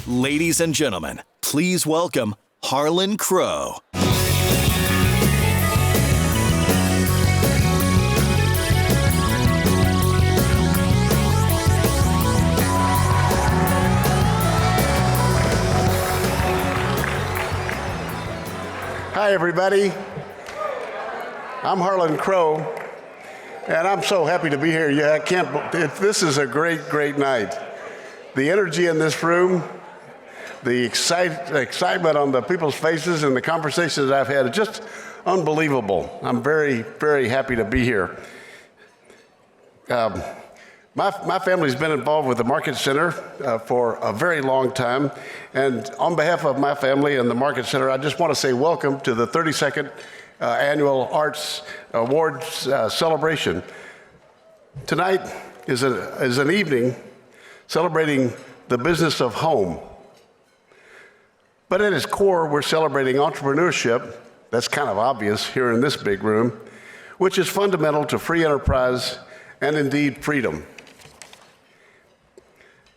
Ladies and gentlemen, please welcome Harlan Crow. Hi, everybody. I'm Harlan Crow, and I'm so happy to be here. This is a great, great night. The energy in this room, the excitement on the people's faces and the conversations I've had, it's just unbelievable. I'm very, very happy to be here. My family's been involved with the Market Center for a very long time. And on behalf of my family and the Market Center, I just want to say welcome to the 32nd Annual Arts Awards celebration. Tonight is an evening celebrating the business of home. But at its core, we're celebrating entrepreneurship. That's kind of obvious here in this big room, which is fundamental to free enterprise and indeed freedom.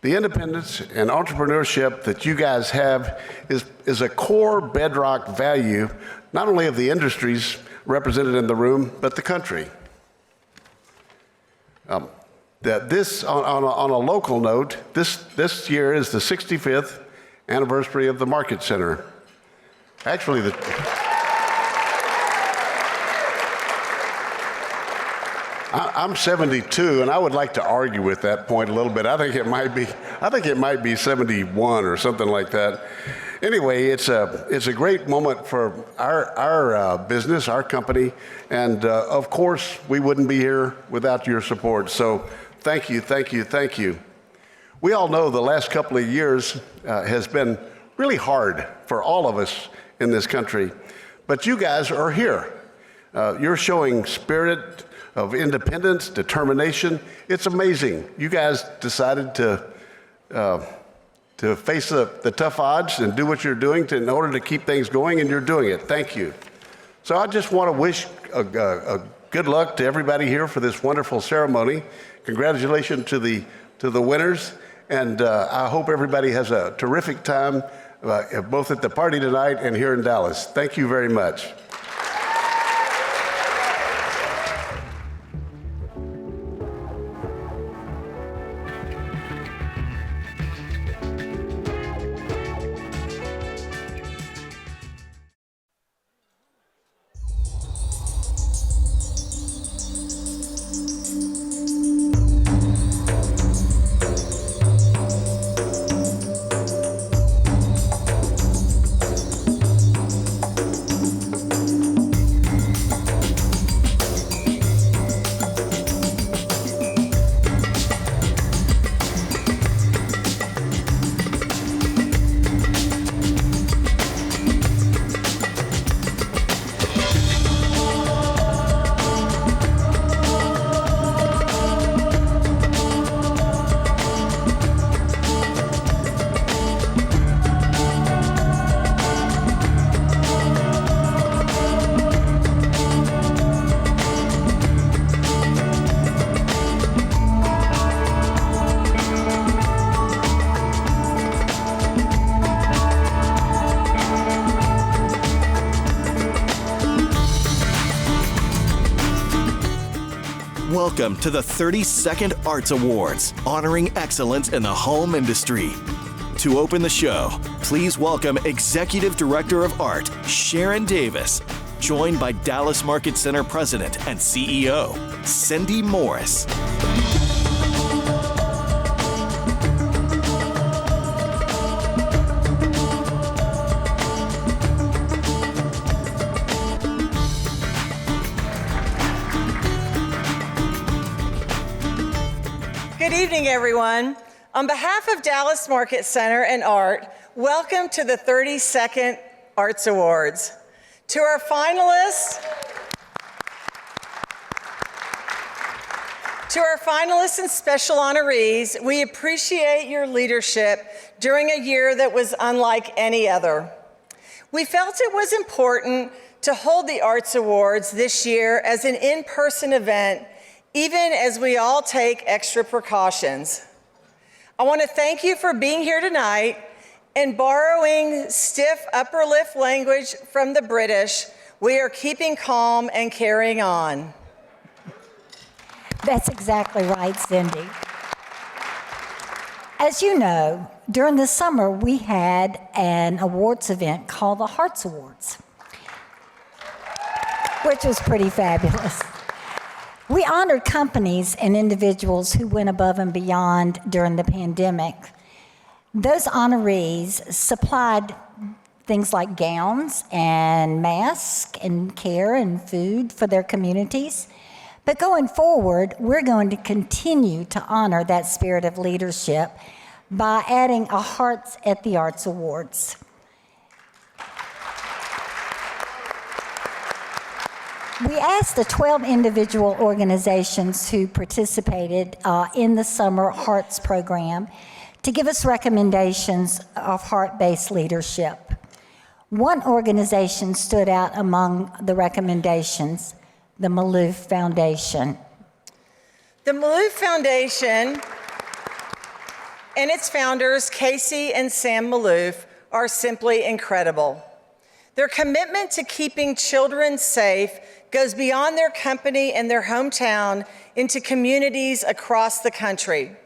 The independence and entrepreneurship that you guys have is a core bedrock value, not only of the industries represented in the room, but the country. This, on a local note, this year is the 65th anniversary of the Market Center. Actually, I'm 72, and I would like to argue with that point a little bit. I think it might be 71 or something like that. Anyway, it's a great moment for our business, our company, and of course, we wouldn't be here without your support. So thank you, thank you, thank you. We all know the last couple of years has been really hard for all of us in this country, but you guys are here. You're showing spirit of independence, determination. It's amazing. You guys decided to face the tough odds and do what you're doing in order to keep things going, and you're doing it. Thank you. So I just want to wish a good luck to everybody here for this wonderful ceremony. Congratulations to the winners, and I hope everybody has a terrific time, both at the party tonight and here in Dallas. Thank you very much. Welcome to the 32nd Arts Awards, honoring excellence in the home industry. To open the show, please welcome Executive Director of Art, Sharon Davis, joined by Dallas Market Center President and CEO, Cindy Morris. evening, everyone. On behalf of Dallas Market Center and Art, welcome to the 32nd Arts Awards. To our finalists and special honorees, we appreciate your leadership during a year that was unlike any other. We felt it was important to hold the Arts Awards this year as an in-person event, even as we all take extra precautions. I want to thank you for being here tonight and borrowing stiff upper lip language from the British. We are keeping calm and carrying on. That's exactly right, Cindy. As you know, during the summer, we had an awards event called the Hearts Awards, which was pretty fabulous. We honored companies and individuals who went above and beyond during the pandemic. Those honorees supplied things like gowns and masks and care and food for their communities. But going forward, we're going to continue to honor that spirit of leadership by adding a Hearts at the Arts Awards. We asked the 12 individual organizations who participated in the Summer Hearts program to give us recommendations of heart-based leadership. One organization stood out among the recommendations: the Maloof Foundation. The Maloof Foundation and its founders, Casey and Sam Maloof, are simply incredible. Their commitment to keeping children safe goes beyond their company and their hometown into communities across the country.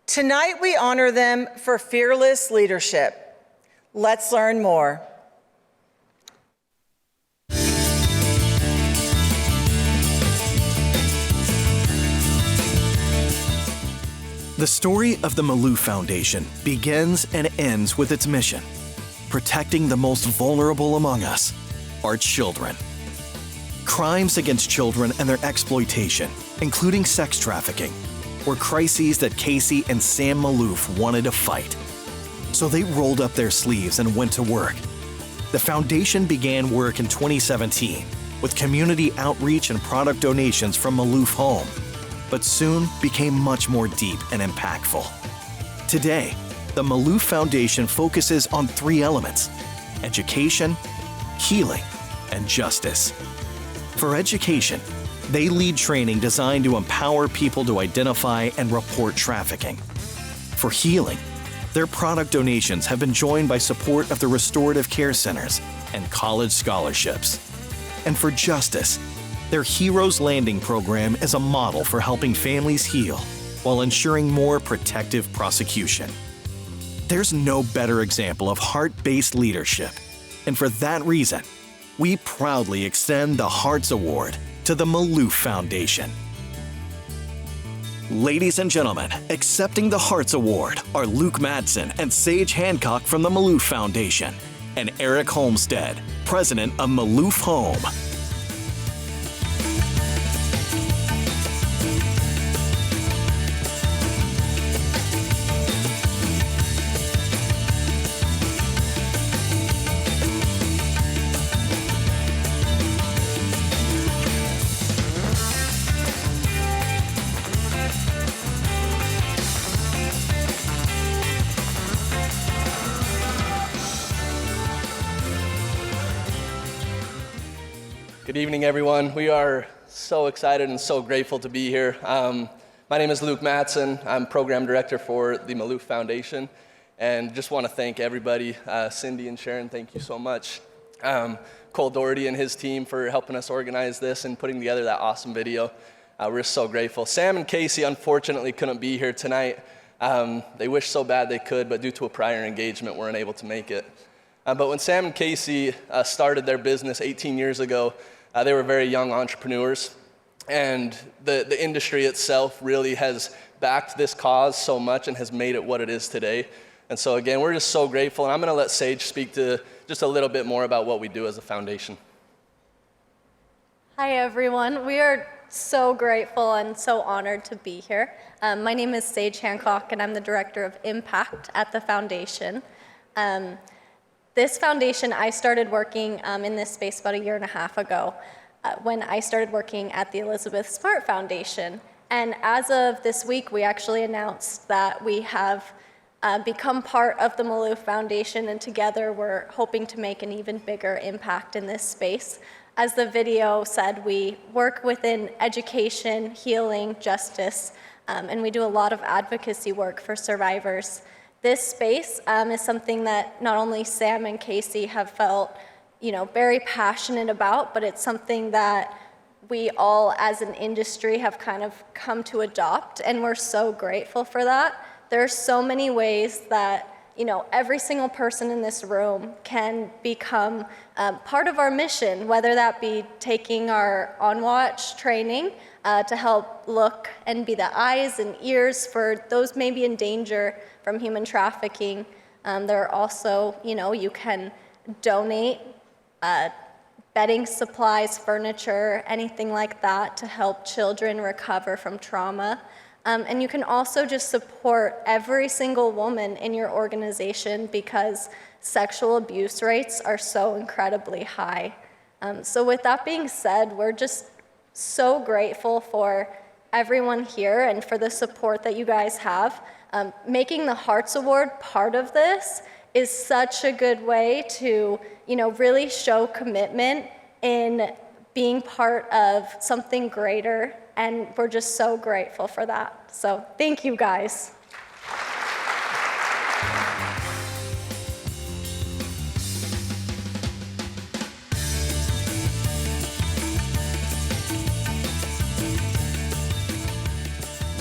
Tonight, we honor them for fearless leadership. Let's learn more. The story of the Maloof Foundation begins and ends with its mission: protecting the most vulnerable among us, our children. Crimes against children and their exploitation, including sex trafficking, were crises that Casey and Sam Maloof wanted to fight. So they rolled up their sleeves and went to work. The foundation began work in 2017 with community outreach and product donations from Maloof Home, but soon became much more deep and impactful. Today, the Maloof Foundation focuses on 3 elements: education, healing, and justice. For education, they lead training designed to empower people to identify and report trafficking. For healing, their product donations have been joined by support of the restorative care centers and college scholarships. And for justice, their Heroes Landing program is a model for helping families heal while ensuring more protective prosecution. There's no better example of heart-based leadership, and for that reason, we proudly extend the Hearts Award to the Maloof Foundation. Ladies and gentlemen, accepting the Hearts Award are Luke Madsen and Sage Hancock from the Maloof Foundation, and Eric Holmstead, president of Maloof Home. Good evening, everyone. We are so excited and so grateful to be here. My name is Luke Madsen. I'm program director for the Maloof Foundation, and just want to thank everybody. Cindy and Sharon, thank you so much. Cole Doherty and his team for helping us organize this and putting together that awesome video. We're so grateful. Sam and Casey unfortunately couldn't be here tonight. They wish so bad they could, but due to a prior engagement, weren't able to make it. But when Sam and Casey started their business 18 years ago, they were very young entrepreneurs, and the industry itself really has backed this cause so much and has made it what it is today. And so again, we're just so grateful, and I'm going to let Sage speak to just a little bit more about what we do as a foundation. Hi everyone, we are so grateful and so honored to be here. My name is Sage Hancock, and I'm the Director of Impact at the foundation. This foundation, I started working in this space about 1.5 years ago when I started working at the Elizabeth Smart Foundation. And as of this week, we actually announced that we have become part of the Maloof Foundation, and together we're hoping to make an even bigger impact in this space. As the video said, we work within education, healing, justice, and we do a lot of advocacy work for survivors. This space is something that not only Sam and Casey have felt, very passionate about, but it's something that we all as an industry have kind of come to adopt, and we're so grateful for that. There are so many ways that every single person in this room can become part of our mission, whether that be taking our On Watch training to help look and be the eyes and ears for those maybe in danger from human trafficking. There are also, you can donate bedding supplies, furniture, anything like that to help children recover from trauma. And you can also just support every single woman in your organization because sexual abuse rates are so incredibly high. So with that being said, we're just so grateful for everyone here and for the support that you guys have. Making the Hearts Award part of this is such a good way to, really show commitment in being part of something greater, and we're just so grateful for that. So thank you, guys.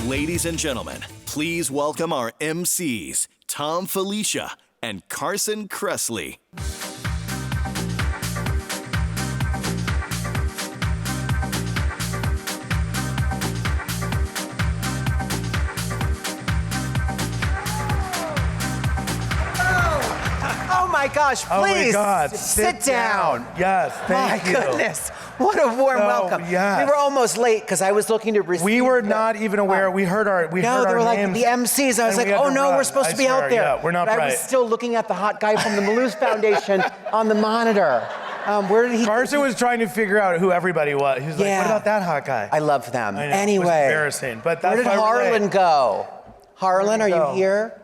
Ladies and gentlemen, please welcome our MCs, Tom Felicia and Carson Kressley. Oh my gosh, please. Oh my God. Sit down. Yes, thank you. My goodness, what a warm welcome. Yes. We were almost late because I was looking to receive. We were not even aware. We heard our names. No, they were like the MCs. I was like, oh no, we're supposed to be out there. Yeah, we're not but bright. I was still looking at the hot guy from the Maloof Foundation on the monitor. Where did he? Carson was trying to figure out who everybody was. He was like, what about that hot guy? I love them. I know, anyway. it was embarrassing, but that's where did why we're late. Harlan go? Harlan, are you here?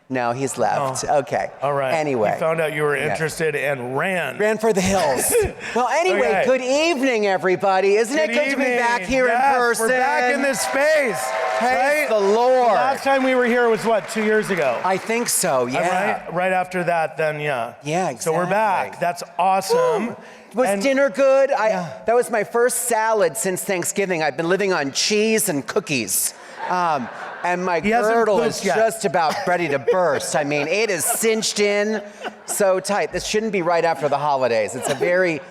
No, he's left. Oh. Okay. All right. Anyway. He found out you were interested and ran. Ran for the hills. Well, anyway, Okay. Good evening, everybody. Isn't it good to be back here in person? We're back in this space. Praise Right? the Lord. Last time we were here was what, 2 years ago? I think so, yeah. Right after that, then yeah. Yeah, exactly. So we're back. That's awesome. Woo. Was dinner good? That was my first salad since Thanksgiving. I've been living on cheese and cookies. And my girdle is just about ready to burst. I mean, it is cinched in so tight. This shouldn't be right after the holidays. It's a very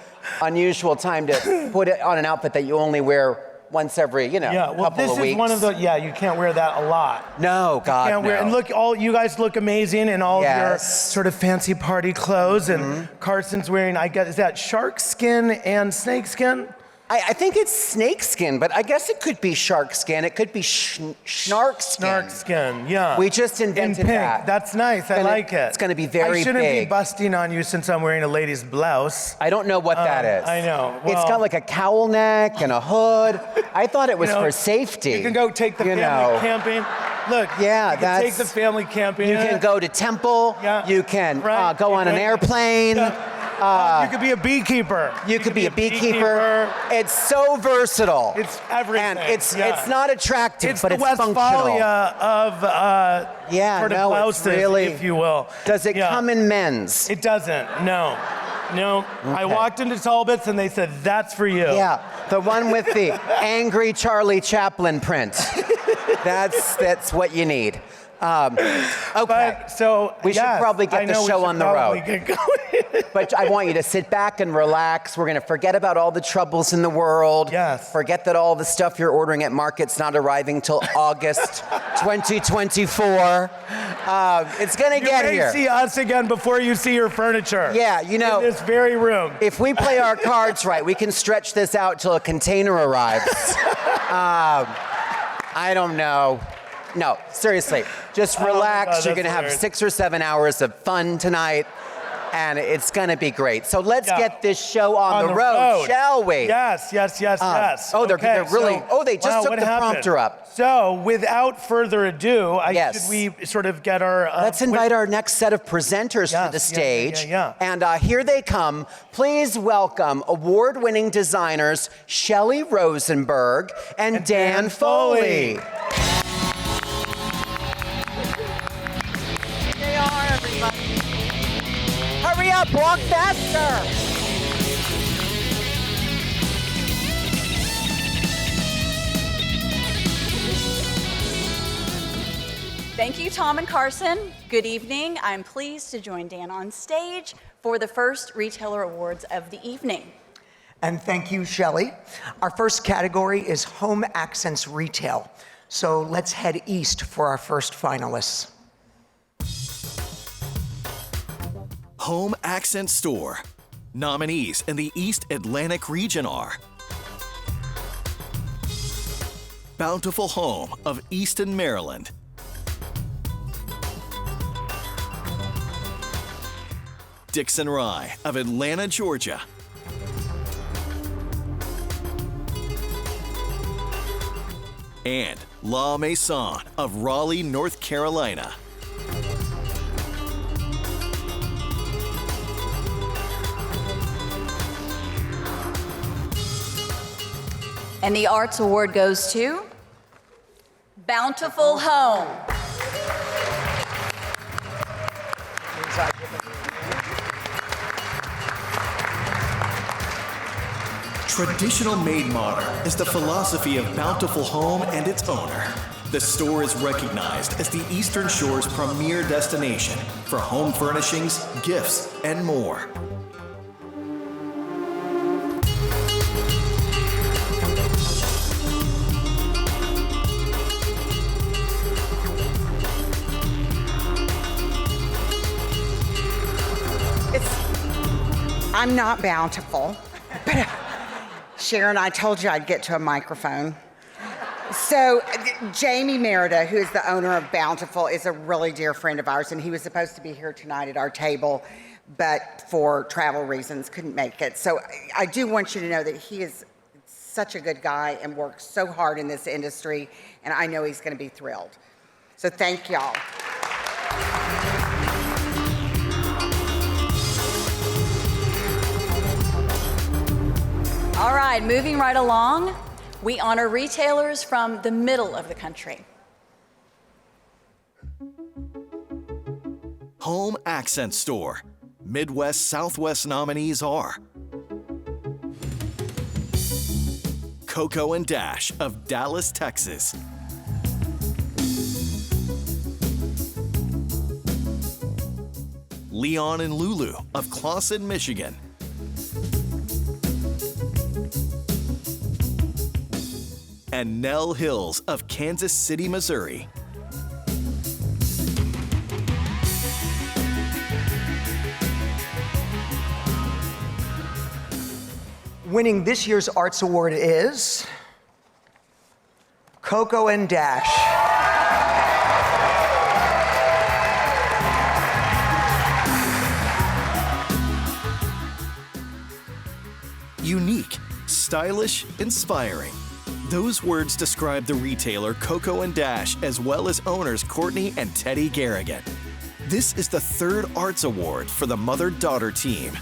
unusual time to put it on an outfit that you only wear once every, couple of weeks. This is one of the, you can't wear that a lot. No, God, can't wear, no. and look, you guys look amazing in all of your sort of fancy party clothes, and Carson's wearing, I guess, is that shark skin and snake skin? I think it's snake skin, but I guess it could be shark skin. It could be snark skin. Snark skin, yeah. We just invented in pink. that. That's nice. I like it. It's going to be very I shouldn't big. be busting on you since I'm wearing a lady's blouse. I don't know what that is. I know. It's got like a cowl neck and a hood. I thought it was for safety. You can go take the family camping. Look, you can take the family camping. You can go to temple. Yeah. You can go on an airplane. You could be a beekeeper. You could be a beekeeper. It's so versatile. It's everything. And it's not attractive, but it's functional. Westphalia of sort of blouses, really, if you will. Does it come in men's? It doesn't. No. Okay. I walked into Talbot's and they said, that's for you. Yeah, the one with the angry Charlie Chaplin print. That's what you need. Okay, so we should probably get the show on the road. Get going. But I want you to sit back and relax. We're going to forget about all the troubles in the world. Yes. Forget that all the stuff you're ordering at market's not arriving till August 2024. It's gonna get here. You may see us again before you see your furniture. Yeah, you know. In this very room. If we play our cards right, we can stretch this out till a container arrives. I don't know. No, seriously, just relax. God, You're gonna have weird. 6 or 7 hours of fun tonight, and it's gonna be great. So let's get this show on the road, shall we? Yes. Oh, they're really. They just took the prompter up. So, without further ado, should we sort of get our? Let's invite our next set of presenters to the stage. And here they come. Please welcome award-winning designers Shelley Rosenberg and Dan Foley. They are, everybody. Hurry up, walk faster. Thank you, Tom and Carson. Good evening. I'm pleased to join Dan on stage for the first Retailer Awards of the evening. And thank you, Shelley. Our first category is Home Accents Retail. So let's head east for our first finalists. Home Accent Store. Nominees in the East Atlantic region are Bountiful Home of Easton, Maryland, Dixon Rye of Atlanta, Georgia, and La Maison of Raleigh, North Carolina. And the Arts Award goes to Bountiful Home. Traditional made modern is the philosophy of Bountiful Home and its owner. The store is recognized as the Eastern Shore's premier destination for home furnishings, gifts, and more. I'm not bountiful, but Sharon, I told you I'd get to a microphone. So Jamie Merida, who is the owner of Bountiful, is a really dear friend of ours, and he was supposed to be here tonight at our table, but for travel reasons couldn't make it. So I do want you to know that he is such a good guy and works so hard in this industry, and I know he's going to be thrilled. So thank y'all. All right, moving right along, we honor retailers from the middle of the country. Home Accent Store. Midwest Southwest nominees are Coco and Dash of Dallas, Texas, Leon and Lulu of Clawson, Michigan, and Nell Hills of Kansas City, Missouri. Winning this year's Arts Award is Coco and Dash. Unique, stylish, inspiring. Those words describe the retailer Coco and Dash, as well as owners Courtney and Teddy Garrigan. This is the third Arts Award for the mother-daughter team.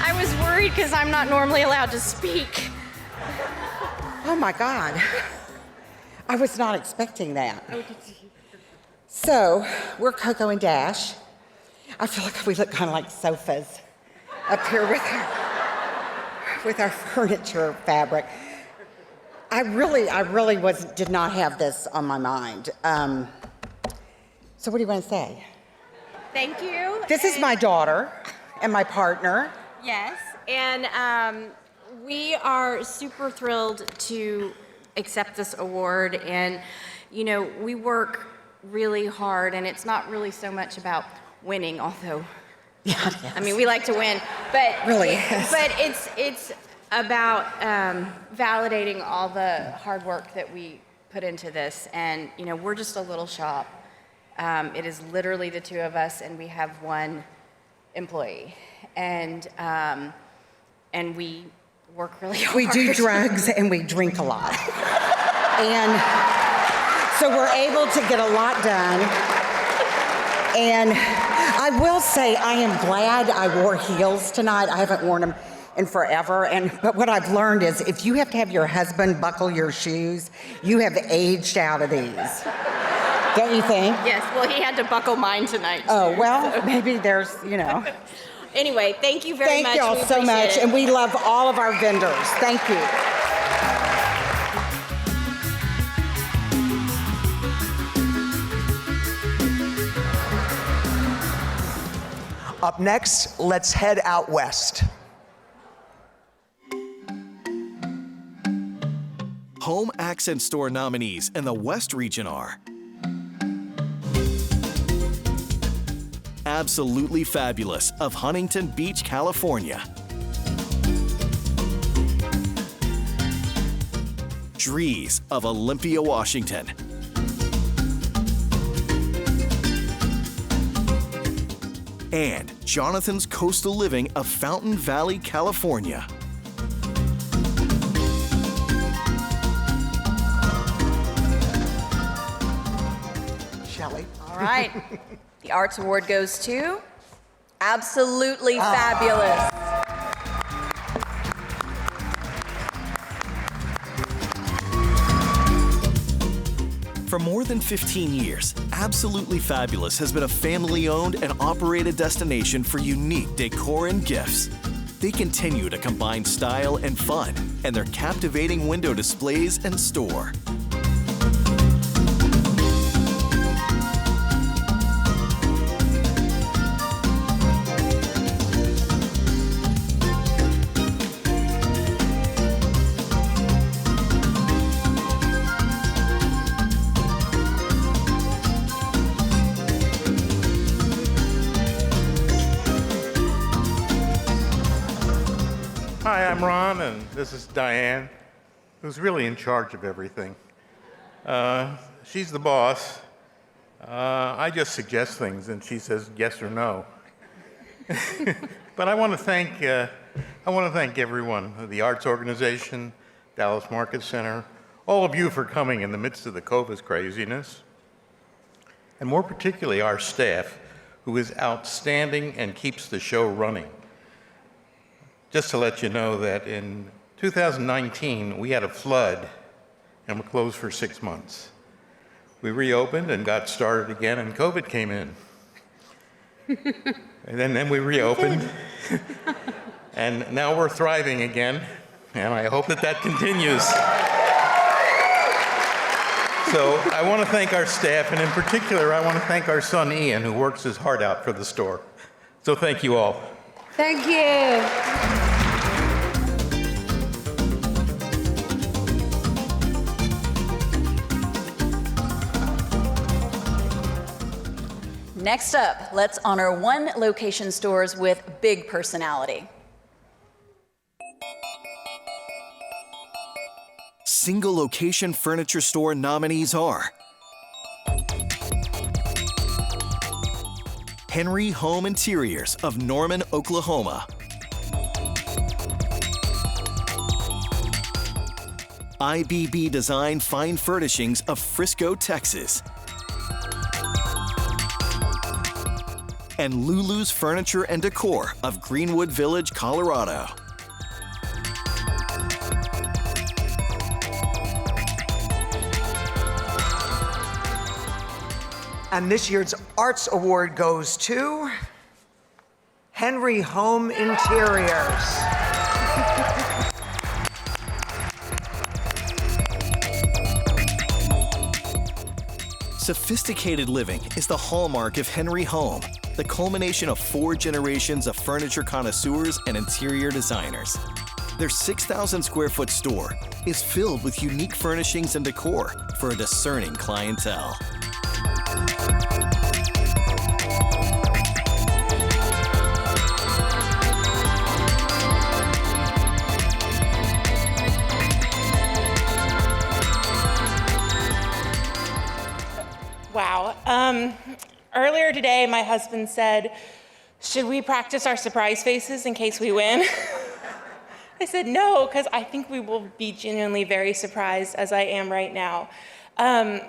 I was worried because I'm not normally allowed to speak. Oh my God. I was not expecting that. So, we're Coco and Dash. I feel like we look kind of like sofas up here with our furniture fabric. I really did not have this on my mind. So what do you want to say? Thank you. This is my daughter and my partner. Yes, and we are super thrilled to accept this award, and you know, we work really hard, and it's not really so much about winning, although I mean, we like to win, but Really? but it's about validating all the hard work that we put into this, and you know, we're just a little shop. It is literally the two of us, and we have one employee, and we work really hard. We do drugs and we drink a lot. And so we're able to get a lot done. And I will say I am glad I wore heels tonight. I haven't worn them in forever. But what I've learned is if you have to have your husband buckle your shoes, you have aged out of these. Don't you think? Yes, well, he had to buckle mine tonight. Oh, well, maybe there's, you know. Anyway, thank you very much. Thank y'all so much, and we love all of our vendors. Thank you. Up next, let's head out west. Home Accent Store nominees in the West region are Absolutely Fabulous of Huntington Beach, California. Drees of Olympia, Washington. And Jonathan's Coastal Living of Fountain Valley, California. Shelley. All right. The Arts Award goes to Absolutely Fabulous. For more than 15 years, Absolutely Fabulous has been a family-owned and operated destination for unique decor and gifts. They continue to combine style and fun in their captivating window displays and store. Hi, I'm Ron, and this is Diane, who's really in charge of everything. She's the boss. I just suggest things, and she says yes or no. But I want to thank everyone, the Arts Organization, Dallas Market Center, all of you for coming in the midst of the COVID craziness, and more particularly our staff, who is outstanding and keeps the show running. Just to let you know that in 2019, we had a flood and were closed for 6 months. We reopened and got started again, and COVID came in. And then we reopened, and now we're thriving again, and I hope that continues. So I want to thank our staff, and in particular, I want to thank our son, Ian, who works his heart out for the store. So thank you all. Thank you. Next up, let's honor one location stores with big personality. Single location furniture store nominees are Honoree Home Interiors of Norman, Oklahoma. IBB Design Fine Furnishings of Frisco, Texas. And Lulu's Furniture and Decor of Greenwood Village, Colorado. And this year's Arts Award goes to Honoree Home Interiors. Sophisticated living is the hallmark of Honoree Home, the culmination of 4 generations of furniture connoisseurs and interior designers. Their 6,000 square foot store is filled with unique furnishings and decor for a discerning clientele. Wow. Earlier today, my husband said, should we practice our surprise faces in case we win? I said no, because I think we will be genuinely very surprised, as I am right now. I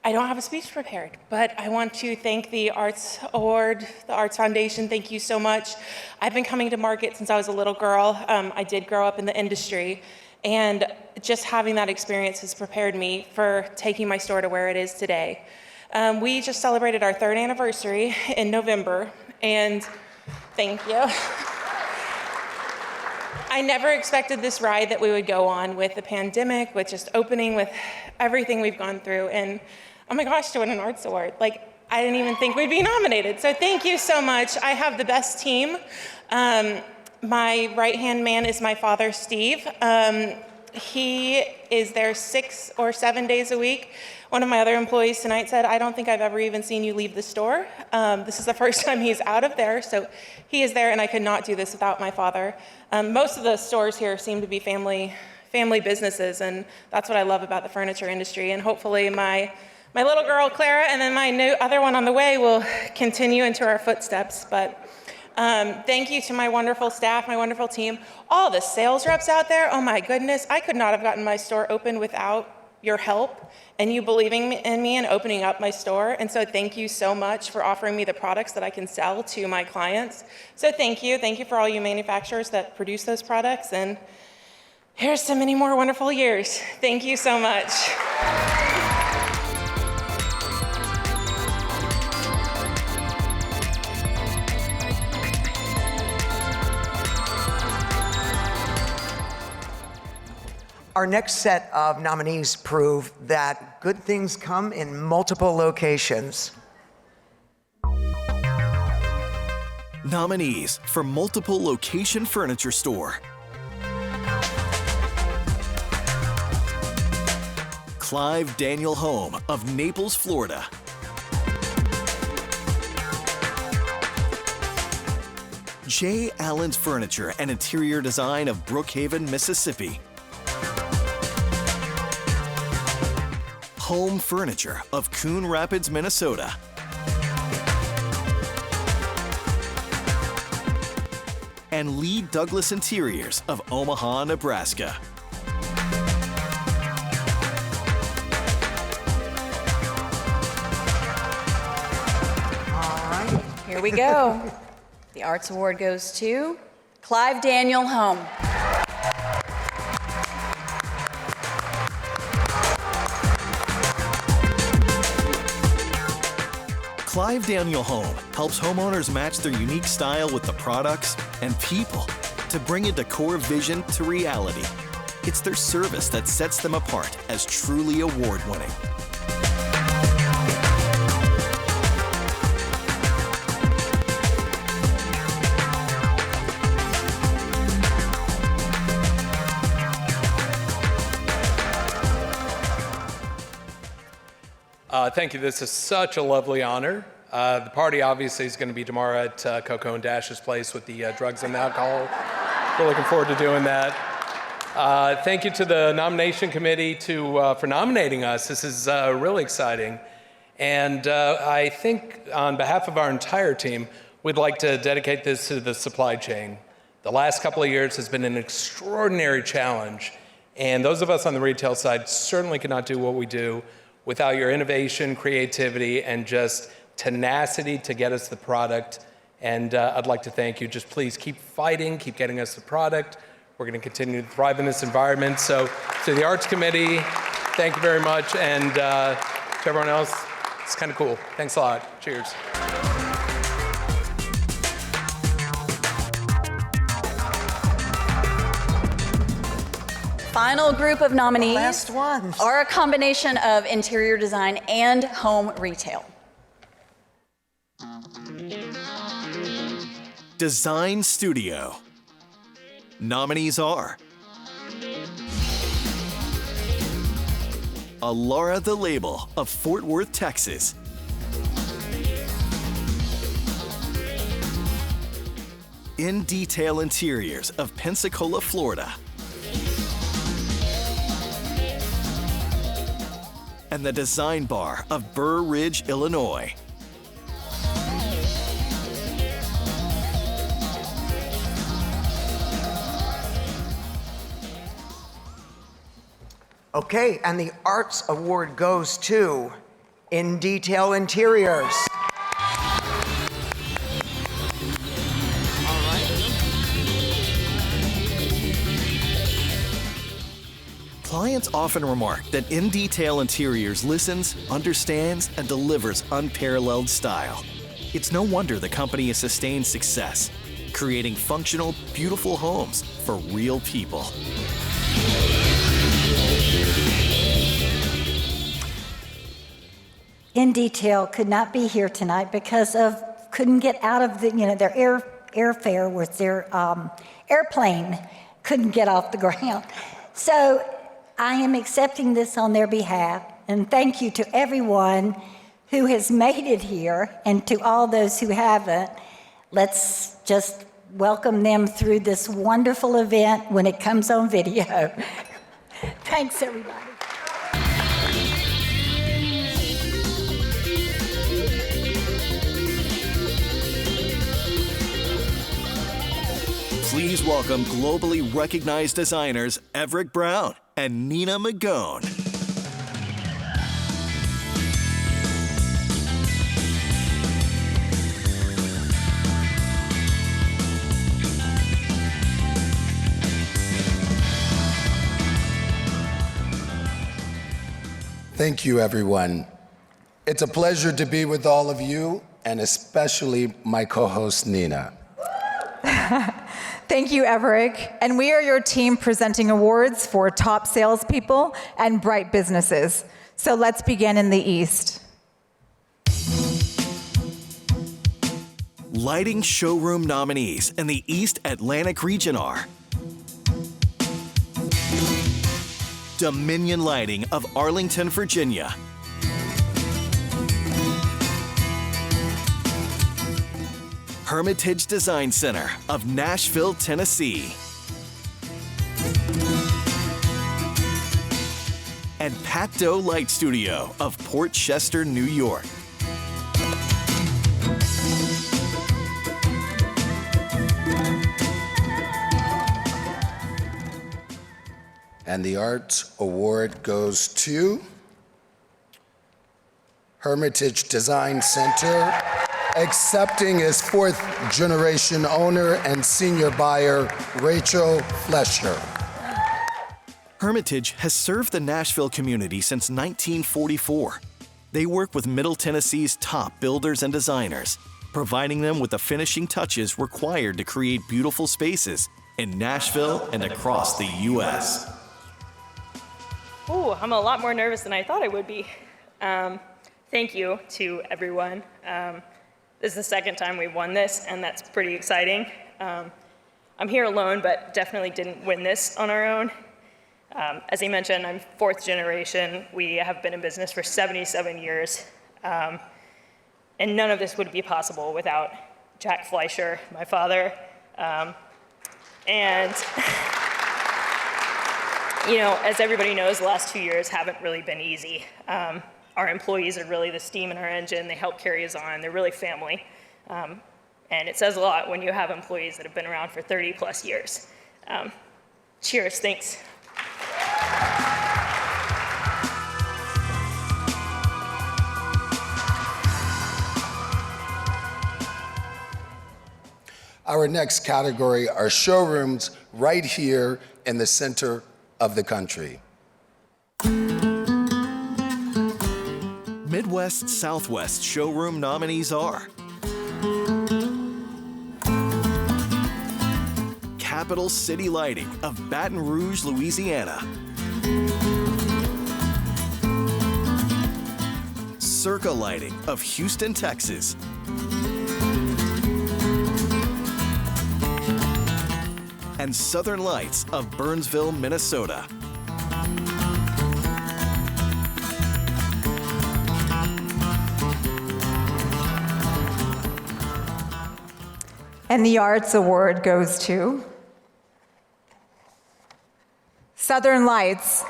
don't have a speech prepared, but I want to thank the Arts Award, the Arts Foundation. Thank you so much. I've been coming to market since I was a little girl. I did grow up in the industry, and just having that experience has prepared me for taking my store to where it is today. We just celebrated our 3rd anniversary in November, and thank you. I never expected this ride that we would go on with the pandemic, with just opening, with everything we've gone through, and oh my gosh, to win an Arts Award. Like, I didn't even think we'd be nominated, so thank you so much. I have the best team. My right-hand man is my father, Steve. He is there 6 or 7 days a week. One of my other employees tonight said, I don't think I've ever even seen you leave the store. This is the first time he's out of there, so he is there, and I could not do this without my father. Most of the stores here seem to be family businesses, and that's what I love about the furniture industry. And hopefully my little girl, Clara, and then my new other one on the way will continue into our footsteps. But thank you to my wonderful staff, my wonderful team, all the sales reps out there. Oh my goodness, I could not have gotten my store open without your help and you believing in me and opening up my store. And so thank you so much for offering me the products that I can sell to my clients. So thank you. Thank you for all you manufacturers that produce those products. And here's to many more wonderful years. Thank you so much. Our next set of nominees prove that good things come in multiple locations. Nominees for multiple location furniture store. Clive Daniel Home of Naples, Florida. J. Allen's Furniture and Interior Design of Brookhaven, Mississippi. Home Furniture of Coon Rapids, Minnesota. And Lee Douglas Interiors of Omaha, Nebraska. All right, here we go. The Arts Award goes to Clive Daniel Home. Clive Daniel Home helps homeowners match their unique style with the products and people to bring a decor vision to reality. It's their service that sets them apart as truly award-winning. Thank you. This is such a lovely honor. The party obviously is going to be tomorrow at Coco and Dash's place with the drugs and the alcohol. We're looking forward to doing that. Thank you to the nomination committee for nominating us. This is really exciting. And I think on behalf of our entire team, we'd like to dedicate this to the supply chain. The last couple of years has been an extraordinary challenge. And those of us on the retail side certainly cannot do what we do without your innovation, creativity, and just tenacity to get us the product. And I'd like to thank you. Just please keep fighting, keep getting us the product. We're going to continue to thrive in this environment. So to the Arts Committee, thank you very much. And to everyone else, it's kind of cool. Thanks a lot. Cheers. Final group of nominees Last ones. are a combination of interior design and home retail. Design Studio. Nominees are Alara the Label of Fort Worth, Texas. In Detail Interiors of Pensacola, Florida. And the Design Bar of Burr Ridge, Illinois. Okay, and the Arts Award goes to In Detail Interiors. Clients often remark that In Detail Interiors listens, understands, and delivers unparalleled style. It's no wonder the company has sustained success, creating functional, beautiful homes for real people. In Detail could not be here tonight because couldn't get out of their airfare with their airplane, couldn't get off the ground. So I am accepting this on their behalf, and thank you to everyone who has made it here, and to all those who haven't. Let's just welcome them through this wonderful event when it comes on video. Thanks, everybody. Please welcome globally recognized designers Everett Brown and Nina Magone. Thank you, everyone. It's a pleasure to be with all of you, and especially my co-host, Nina. Thank you, Everett. And we are your team presenting awards for top salespeople and bright businesses. So let's begin in the East. Lighting Showroom nominees in the East Atlantic region are Dominion Lighting of Arlington, Virginia. Hermitage Design Center of Nashville, Tennessee. And Pat Doe Light Studio of Port Chester, New York. And the Arts Award goes to Hermitage Design Center, accepting as fourth-generation owner and senior buyer, Rachel Flesher. Hermitage has served the Nashville community since 1944. They work with Middle Tennessee's top builders and designers, providing them with the finishing touches required to create beautiful spaces in Nashville and across the U.S. Ooh, I'm a lot more nervous than I thought I would be. Thank you to everyone. This is the second time we've won this, and that's pretty exciting. I'm here alone, but definitely didn't win this on our own. As he mentioned, I'm fourth generation. We have been in business for 77 years. And none of this would be possible without Jack Fleischer, my father. And you know, as everybody knows, the last 2 years haven't really been easy. Our employees are really the steam in our engine. They help carry us on. They're really family. And it says a lot when you have employees that have been around for 30 plus years. Cheers, thanks. Our next category are showrooms right here in the center of the country. Midwest Southwest Showroom nominees are Capital City Lighting of Baton Rouge, Louisiana. Circa Lighting of Houston, Texas. And Southern Lights of Burnsville, Minnesota. And the Arts Award goes to Southern Lights.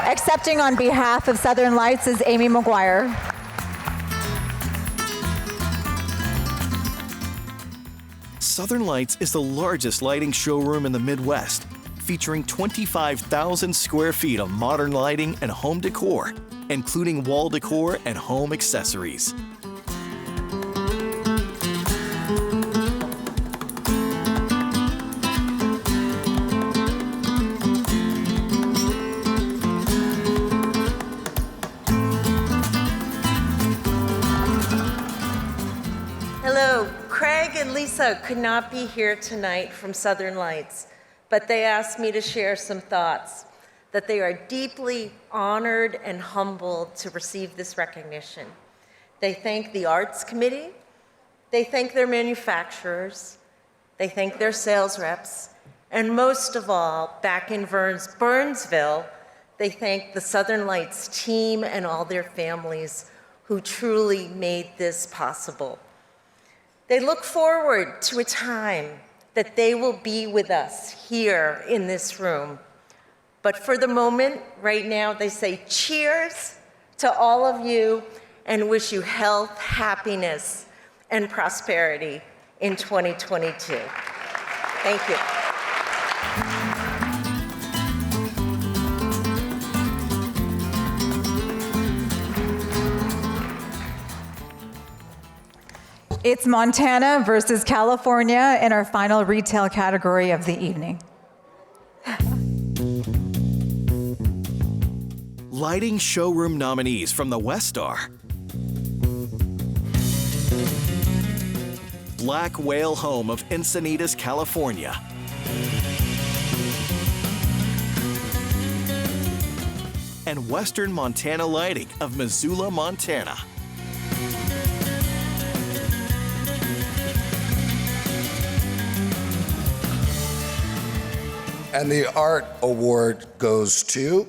Accepting on behalf of Southern Lights is Amy McGuire. Southern Lights is the largest lighting showroom in the Midwest, featuring 25,000 square feet of modern lighting and home decor, including wall decor and home accessories. Hello, Craig and Lisa could not be here tonight from Southern Lights, but they asked me to share some thoughts, that they are deeply honored and humbled to receive this recognition. They thank the Arts Committee, they thank their manufacturers, they thank their sales reps, and most of all, back in Burnsville, they thank the Southern Lights team and all their families who truly made this possible. They look forward to a time that they will be with us here in this room. But for the moment, right now, they say cheers to all of you and wish you health, happiness, and prosperity in 2022. Thank you. It's Montana versus California in our final retail category of the evening. Lighting showroom nominees from the West are Black Whale Home of Encinitas, California. And Western Montana Lighting of Missoula, Montana. And the Art Award goes to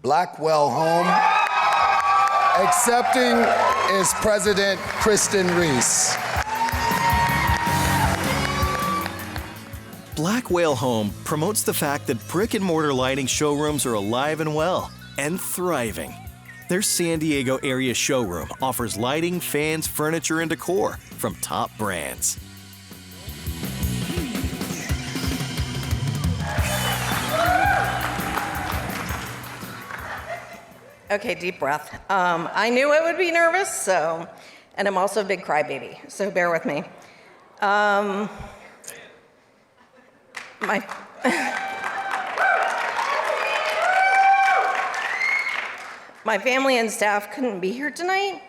Blackwell Home. Accepting is President Kristen Reese. Black Whale Home promotes the fact that brick and mortar lighting showrooms are alive and well and thriving. Their San Diego area showroom offers lighting, fans, furniture, and decor from top brands. Okay, deep breath. I knew I would be nervous, and I'm also a big crybaby, so bear with me. My family and staff couldn't be here tonight,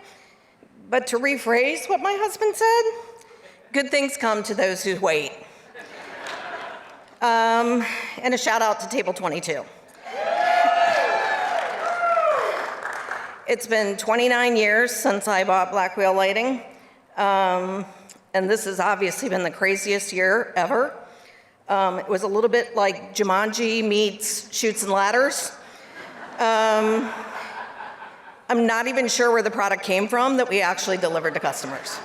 but to rephrase what my husband said, good things come to those who wait. And a shout out to Table 22. It's been 29 years since I bought Black Whale Lighting, and this has obviously been the craziest year ever. It was a little bit like Jumanji meets Chutes and Ladders. I'm not even sure where the product came from that we actually delivered to customers.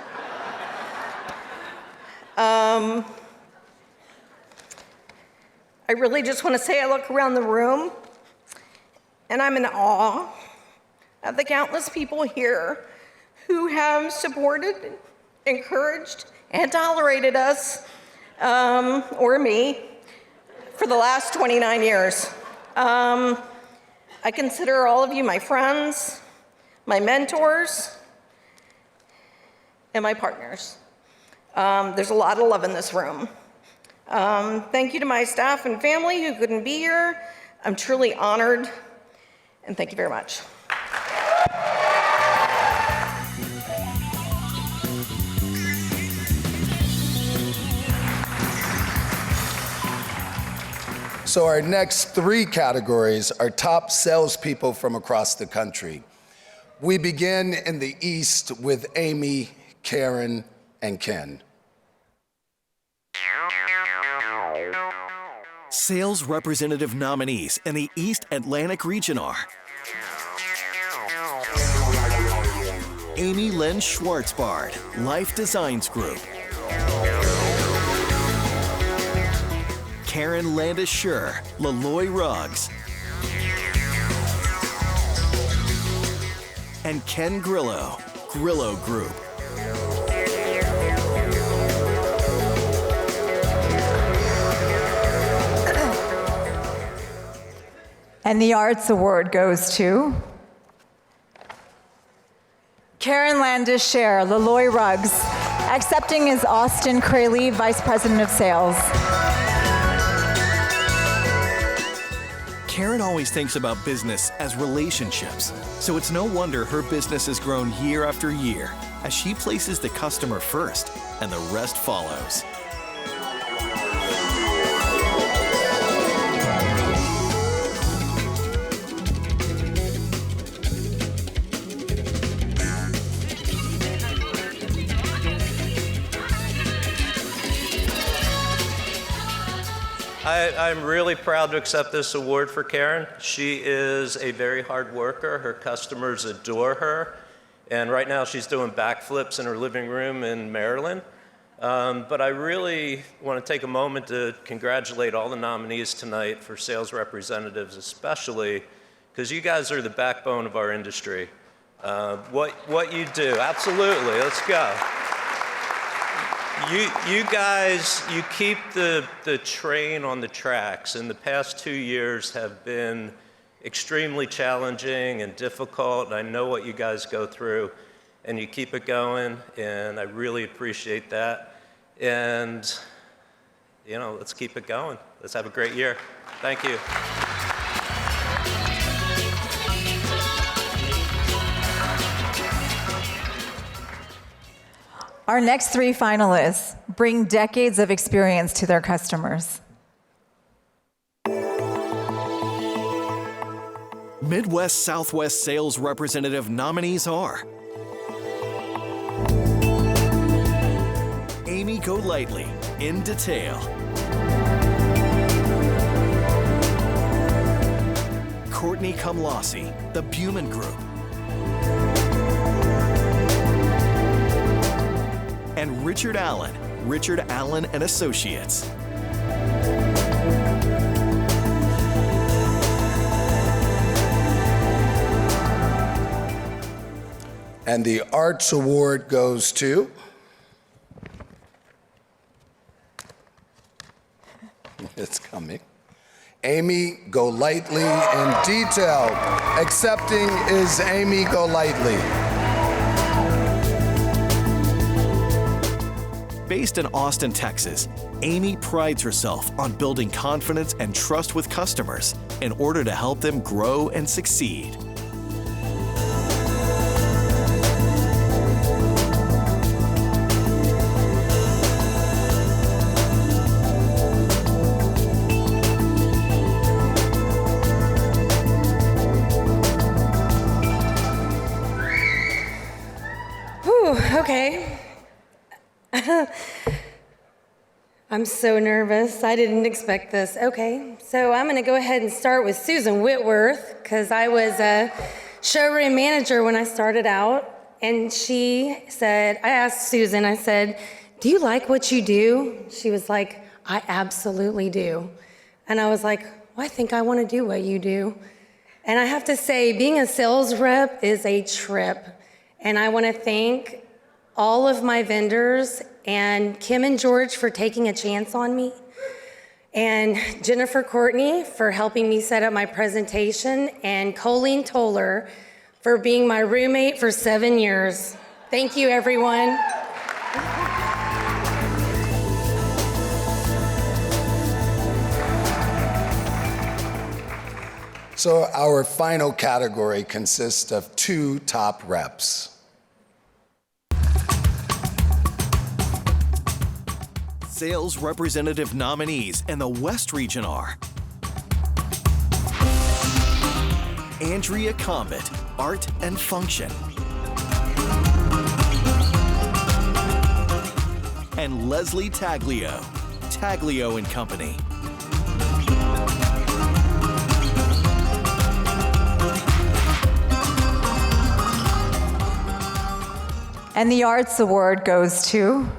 I really just want to say I look around the room, and I'm in awe of the countless people here who have supported, encouraged, and tolerated us, or me, for the last 29 years. I consider all of you my friends, my mentors, and my partners. There's a lot of love in this room. Thank you to my staff and family who couldn't be here. I'm truly honored, and thank you very much. So our next three categories are top salespeople from across the country. We begin in the East with Amy, Karen, and Ken. Sales representative nominees in the East Atlantic region are Amy Lynn Schwartzbard, Life Designs Group. Karen Landis-Schur, Laloy Rugs. And Ken Grillo, Grillo Group. And the Arts Award goes to Karen Landis-Schur, Laloy Rugs. Accepting is Austin Crayley, Vice President of Sales. Karen always thinks about business as relationships, so it's no wonder her business has grown year after year as she places the customer first and the rest follows. I'm really proud to accept this award for Karen. She is a very hard worker. Her customers adore her. And right now she's doing backflips in her living room in Maryland. But I really want to take a moment to congratulate all the nominees tonight for sales representatives especially, because you guys are the backbone of our industry. What you do, absolutely, let's go. You guys, you keep the train on the tracks, and the past 2 years have been extremely challenging and difficult. I know what you guys go through, and you keep it going, and I really appreciate that. And, you know, let's keep it going. Let's have a great year. Thank you. Our next three finalists bring decades of experience to their customers. Midwest Southwest Sales Representative nominees are Amy Golightly, In Detail. Courtney Kumlasi, The Buman Group. And Richard Allen, Richard Allen and Associates. And the Arts Award goes to it's coming. Amy Golightly in Detail. Accepting is Amy Golightly. Based in Austin, Texas, Amy prides herself on building confidence and trust with customers in order to help them grow and succeed. Whew, okay. I'm so nervous. I didn't expect this. Okay, so I'm going to go ahead and start with Susan Whitworth, because I was a showroom manager when I started out. And she said, I asked Susan, I said, do you like what you do? She was like, I absolutely do. And I was like, well, I think I want to do what you do. And I have to say, being a sales rep is a trip. And I want to thank all of my vendors and Kim and George for taking a chance on me, and Jennifer Courtney for helping me set up my presentation, and Colleen Toller for being my roommate for 7 years. Thank you, everyone. So our final category consists of 2 top reps. Sales representative nominees in the West region are Andrea Combet, Art and Function, and Leslie Taglio, Taglio and Company. And the Arts Award goes to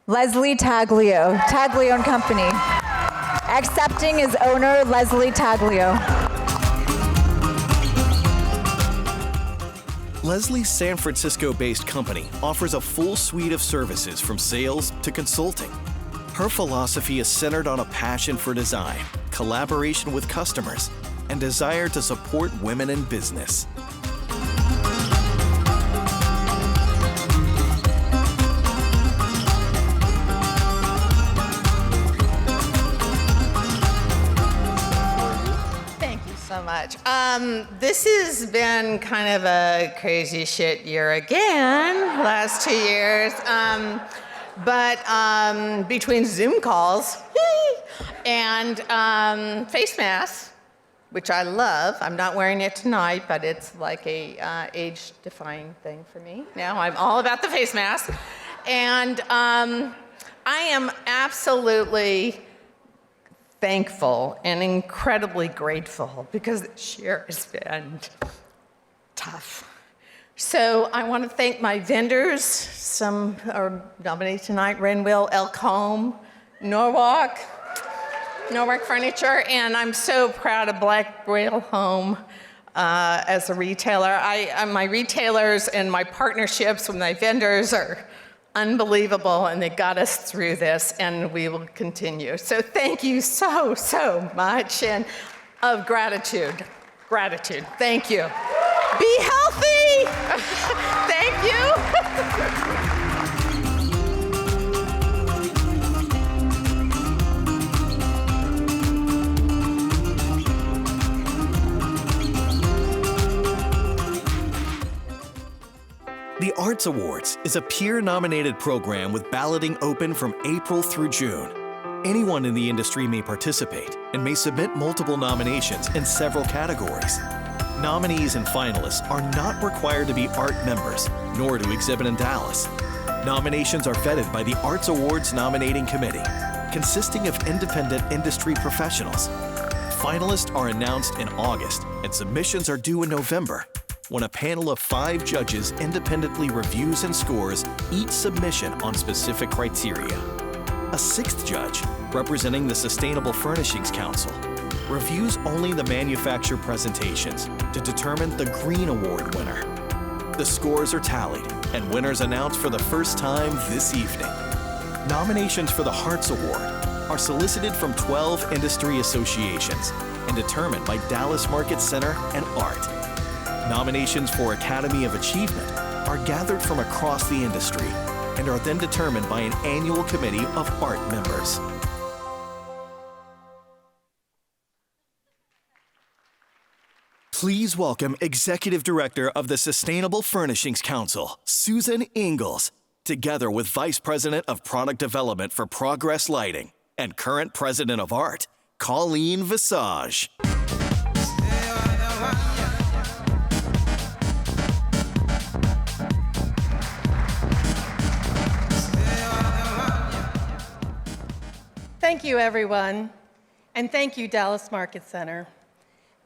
Leslie Taglio, Taglio and Company. Accepting is owner Leslie Taglio. Leslie's San Francisco-based company offers a full suite of services from sales to consulting. Her philosophy is centered on a passion for design, collaboration with customers, and desire to support women in business. Thank you so much. This has been kind of a crazy shit year again, last 2 years. But between Zoom calls and face masks, which I love. I'm not wearing it tonight, but it's like a age-defying thing for me. Now I'm all about the face mask. And I am absolutely thankful and incredibly grateful because this year has been tough. So I want to thank my vendors. Some are nominated tonight: Renwill, Elk Home, Norwalk Furniture, and I'm so proud of Black Rail Home as a retailer. My retailers and my partnerships with my vendors are unbelievable, and they got us through this, and we will continue. So thank you so, so much, and of gratitude. Thank you. Be healthy. Thank you. The Arts Awards is a peer-nominated program with balloting open from April through June. Anyone in the industry may participate and may submit multiple nominations in several categories. Nominees and finalists are not required to be art members, nor to exhibit in Dallas. Nominations are vetted by the Arts Awards Nominating Committee, consisting of independent industry professionals. Finalists are announced in August, and submissions are due in November, when a panel of 5 judges independently reviews and scores each submission on specific criteria. A 6th judge, representing the Sustainable Furnishings Council, reviews only the manufacturer presentations to determine the Green Award winner. The scores are tallied and winners announced for the first time this evening. Nominations for the Hearts Award are solicited from 12 industry associations and determined by Dallas Market Center and ART. Nominations for Academy of Achievement are gathered from across the industry and are then determined by an annual committee of art members. Please welcome Executive Director of the Sustainable Furnishings Council, Susan Ingalls, together with Vice President of Product Development for Progress Lighting and current President of Art, Colleen Visage. Thank you, everyone, and thank you, Dallas Market Center,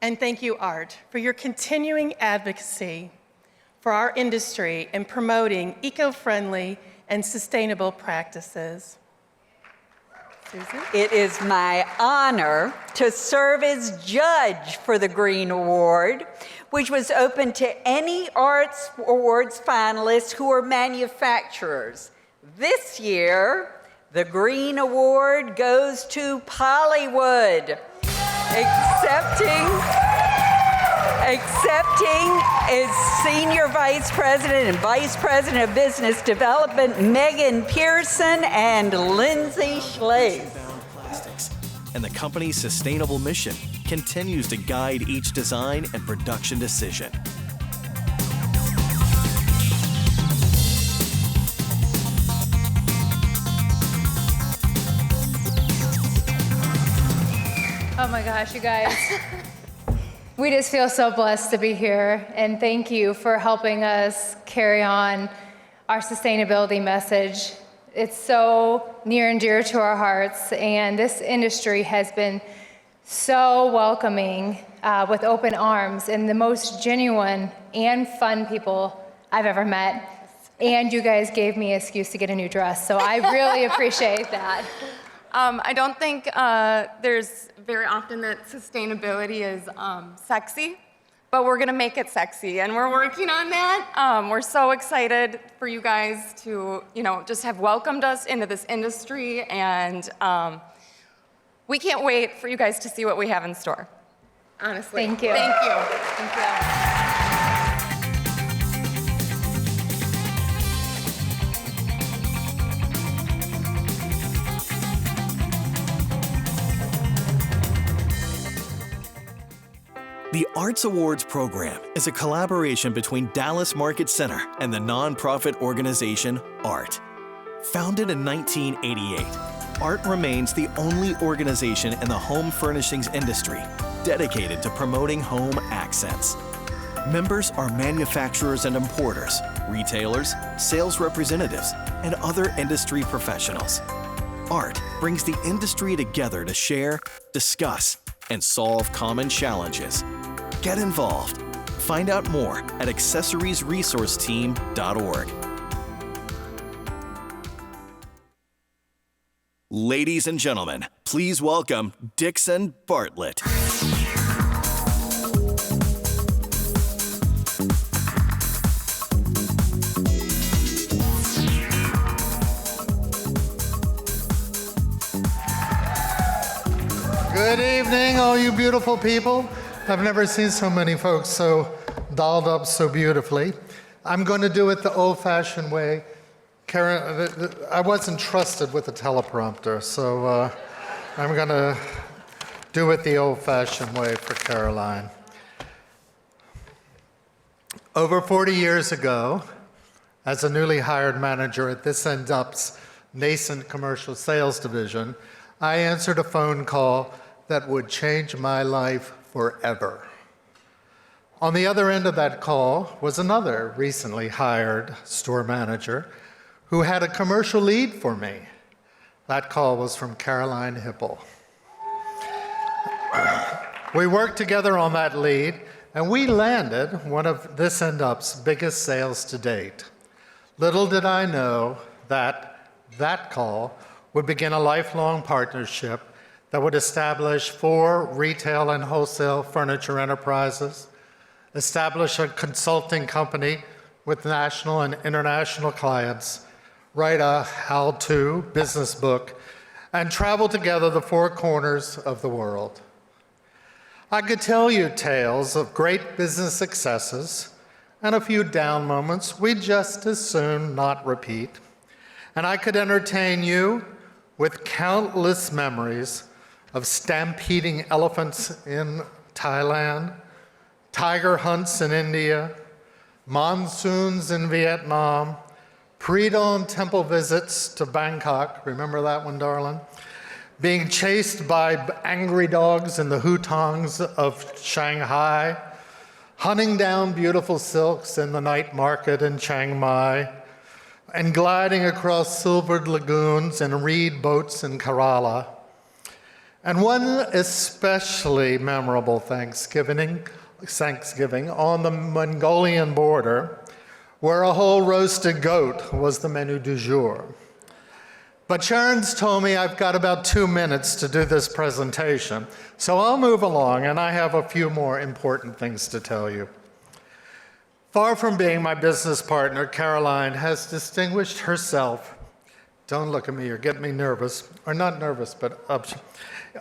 and thank you, ART, for your continuing advocacy for our industry and promoting eco-friendly and sustainable practices. Susan? It is my honor to serve as judge for the Green Award, which was open to any Arts Awards finalists who are manufacturers. This year, the Green Award goes to Pollywood. Accepting is Senior Vice President and Vice President of Business Development, Megan Pearson and Lindsay Schlaze. And the company's sustainable mission continues to guide each design and production decision. Oh my gosh, you guys. We just feel so blessed to be here, and thank you for helping us carry on our sustainability message. It's so near and dear to our hearts, and this industry has been so welcoming with open arms and the most genuine and fun people I've ever met. And you guys gave me an excuse to get a new dress, so I really appreciate that. I don't think there's very often that sustainability is sexy, but we're gonna make it sexy, and we're working on that. We're so excited for you guys to, just have welcomed us into this industry, and we can't wait for you guys to see what we have in store. Honestly. Thank you. Thank you. Thank you. The Arts Awards program is a collaboration between Dallas Market Center and the nonprofit organization ART. Founded in 1988, ART remains the only organization in the home furnishings industry dedicated to promoting home accents. Members are manufacturers and importers, retailers, sales representatives, and other industry professionals. ART brings the industry together to share, discuss, and solve common challenges. Get involved. Find out more at accessoriesresourceteam.org. Ladies and gentlemen, please welcome Dixon Bartlett. Good evening, all you beautiful people. I've never seen so many folks so dolled up so beautifully. I'm going to do it the old-fashioned way. Karen, I wasn't trusted with a teleprompter, so I'm going to do it the old-fashioned way for Caroline. Over 40 years ago, as a newly hired manager at This End Up's nascent commercial sales division, I answered a phone call that would change my life forever. On the other end of that call was another recently hired store manager who had a commercial lead for me. That call was from Caroline Hipple. We worked together on that lead, and we landed one of This End Up's biggest sales to date. Little did I know that that call would begin a lifelong partnership that would establish 4 retail and wholesale furniture enterprises, establish a consulting company with national and international clients, write a how-to business book, and travel together the 4 corners of the world. I could tell you tales of great business successes and a few down moments we'd just as soon not repeat. And I could entertain you with countless memories of stampeding elephants in Thailand, tiger hunts in India, monsoons in Vietnam, pre-dawn temple visits to Bangkok, remember that one, darling? Being chased by angry dogs in the hutongs of Shanghai, hunting down beautiful silks in the night market in Chiang Mai, and gliding across silvered lagoons and reed boats in Kerala. And one especially memorable Thanksgiving on the Mongolian border, where a whole roasted goat was the menu du jour. But Sharon's told me I've got about 2 minutes to do this presentation, so I'll move along, and I have a few more important things to tell you. Far from being my business partner, Caroline has distinguished herself, don't look at me, you're getting me nervous, or not nervous, but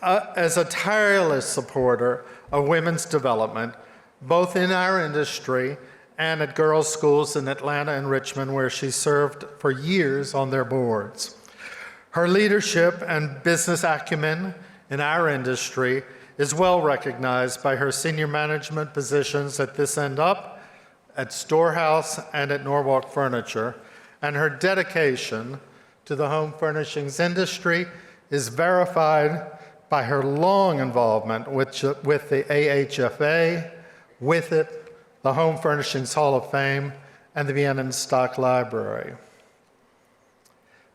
as a tireless supporter of women's development, both in our industry and at girls' schools in Atlanta and Richmond, where she served for years on their boards. Her leadership and business acumen in our industry is well recognized by her senior management positions at This End Up, at Storehouse, and at Norwalk Furniture, and her dedication to the home furnishings industry is verified by her long involvement with the AHFA, with it, the Home Furnishings Hall of Fame, and the Vienna Stock Library.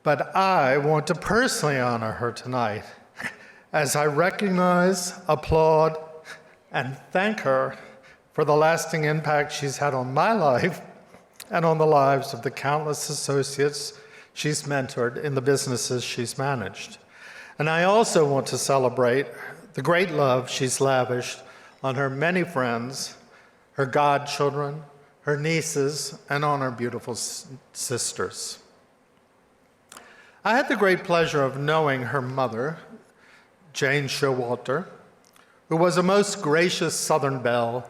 But I want to personally honor her tonight as I recognize, applaud, and thank her for the lasting impact she's had on my life and on the lives of the countless associates she's mentored in the businesses she's managed. And I also want to celebrate the great love she's lavished on her many friends, her godchildren, her nieces, and on her beautiful sisters. I had the great pleasure of knowing her mother, Jane Showalter, who was a most gracious Southern belle,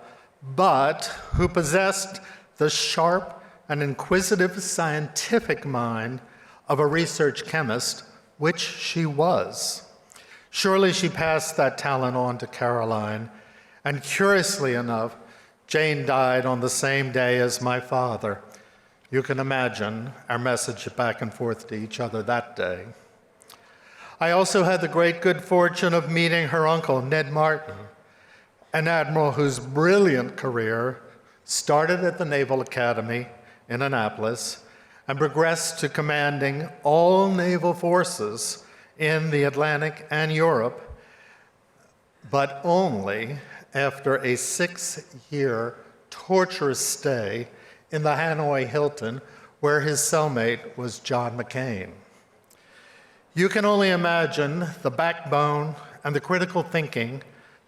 but who possessed the sharp and inquisitive scientific mind of a research chemist, which she was. Surely she passed that talent on to Caroline, and curiously enough, Jane died on the same day as my father. You can imagine our message back and forth to each other that day. I also had the great good fortune of meeting her uncle, Ned Martin, an admiral whose brilliant career started at the Naval Academy in Annapolis and progressed to commanding all naval forces in the Atlantic and Europe, but only after a 6-year torturous stay in the Hanoi Hilton, where his cellmate was John McCain. You can only imagine the backbone and the critical thinking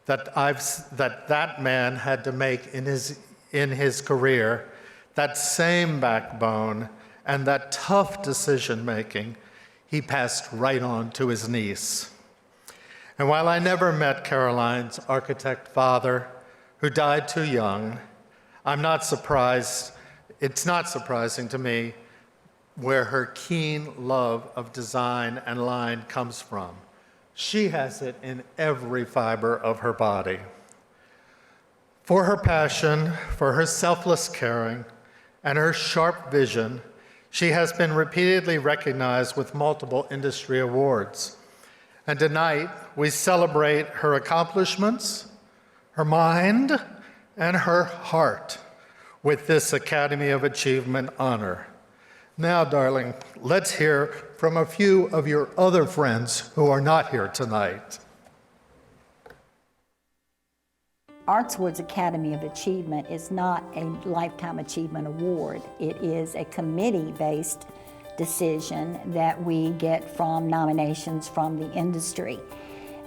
that man had to make in his career. That same backbone and that tough decision-making he passed right on to his niece. And while I never met Caroline's architect father, who died too young, I'm not surprised, it's not surprising to me where her keen love of design and line comes from. She has it in every fiber of her body. For her passion, for her selfless caring, and her sharp vision, she has been repeatedly recognized with multiple industry awards. And tonight, we celebrate her accomplishments, her mind, and her heart with this Academy of Achievement honor. Now, darling, let's hear from a few of your other friends who are not here tonight. Artswoods Academy of Achievement is not a Lifetime Achievement Award. It is a committee-based decision that we get from nominations from the industry.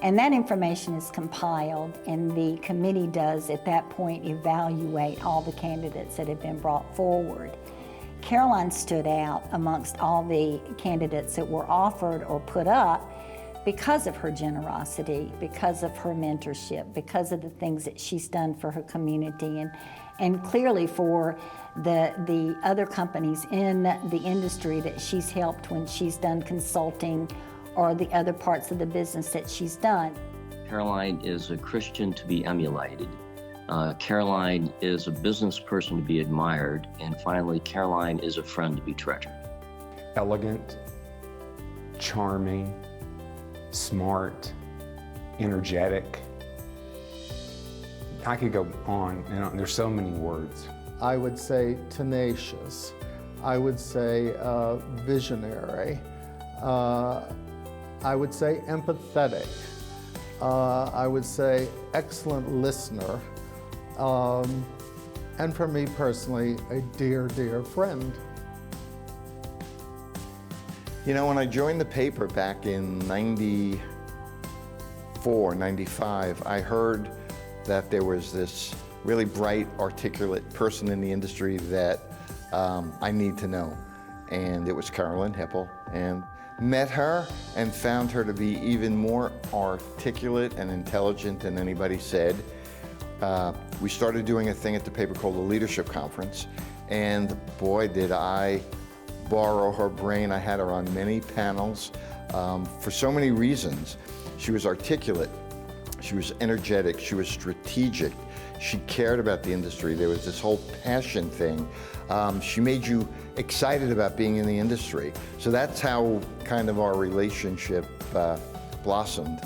And that information is compiled, and the committee does at that point evaluate all the candidates that have been brought forward. Caroline stood out amongst all the candidates that were offered or put up because of her generosity, because of her mentorship, because of the things that she's done for her community, and clearly for the other companies in the industry that she's helped when she's done consulting or the other parts of the business that she's done. Caroline is a Christian to be emulated. Caroline is a business person to be admired. And finally, Caroline is a friend to be treasured. Elegant, charming, smart, energetic. I could go on and on. There's so many words. I would say tenacious. I would say visionary. I would say empathetic. I would say excellent listener. And for me personally, a dear, dear friend. You know, when I joined the paper back in 94, 95, I heard that there was this really bright, articulate person in the industry that I need to know. And it was Caroline Heppel. And met her and found her to be even more articulate and intelligent than anybody said. We started doing a thing at the paper called the Leadership Conference, and boy, did I borrow her brain. I had her on many panels for so many reasons. She was articulate, she was energetic, she was strategic, she cared about the industry. There was this whole passion thing. She made you excited about being in the industry. So that's how kind of our relationship blossomed.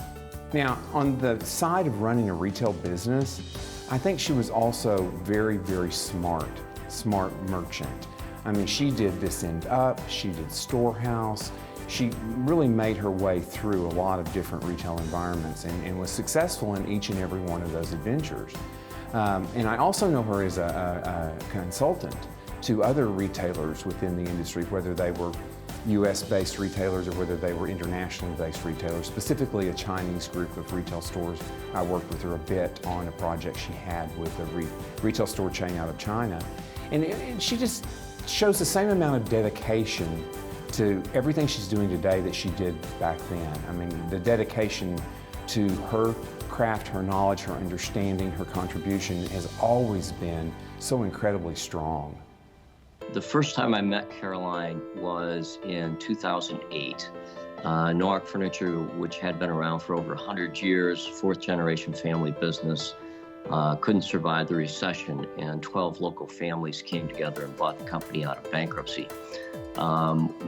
Now, on the side of running a retail business, I think she was also very, very smart merchant. I mean, she did this end up, she did storehouse, she really made her way through a lot of different retail environments and was successful in each and every one of those adventures. And I also know her as a consultant to other retailers within the industry, whether they were US-based retailers or whether they were internationally based retailers, specifically a Chinese group of retail stores. I worked with her a bit on a project she had with a retail store chain out of China. And she just shows the same amount of dedication to everything she's doing today that she did back then. I mean, the dedication to her craft, her knowledge, her understanding, her contribution has always been so incredibly strong. The first time I met Caroline was in 2008. Noack Furniture, which had been around for over 100 years, fourth generation family business, couldn't survive the recession, and 12 local families came together and bought the company out of bankruptcy.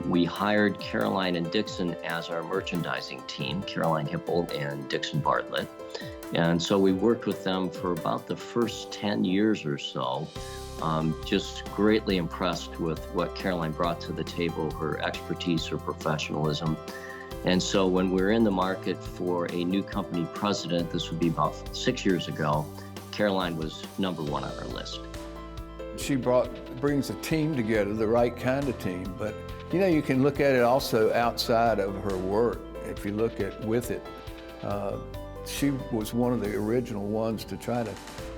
We hired Caroline and Dixon as our merchandising team, Caroline Hipple and Dixon Bartlett. And so we worked with them for about the first 10 years or so. Just greatly impressed with what Caroline brought to the table, her expertise, her professionalism. And so when we were in the market for a new company president, this would be about 6 years ago, Caroline was number one on our list. She brings a team together, the right kind of team. But you know, you can look at it also outside of her work. If you look at with it, she was one of the original ones to try to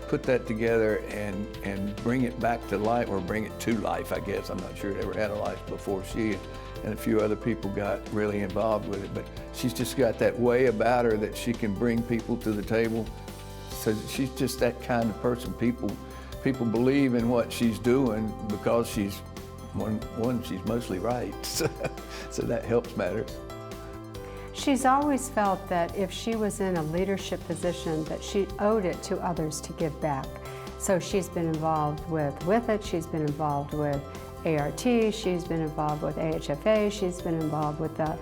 put that together and bring it back to life, or bring it to life, I guess. I'm not sure it ever had a life before she and a few other people got really involved with it. But she's just got that way about her that she can bring people to the table. So she's just that kind of person. People believe in what she's doing because she's, she's mostly right. So that helps matters. She's always felt that if she was in a leadership position, that she owed it to others to give back. So she's been involved with it, she's been involved with ART, she's been involved with AHFA, she's been involved with the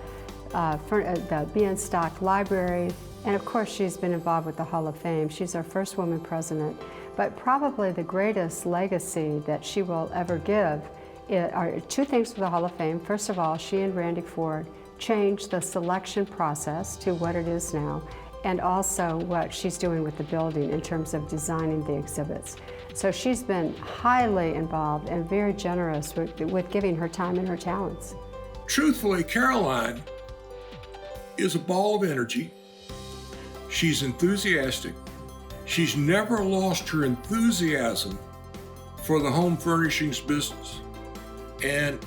Bienstock Library, and of course she's been involved with the Hall of Fame. She's our first woman president. But probably the greatest legacy that she will ever give are two things for the Hall of Fame. First of all, she and Randy Ford changed the selection process to what it is now, and also what she's doing with the building in terms of designing the exhibits. So she's been highly involved and very generous with giving her time and her talents. Truthfully, Caroline is a ball of energy. She's enthusiastic. She's never lost her enthusiasm for the home furnishings business. And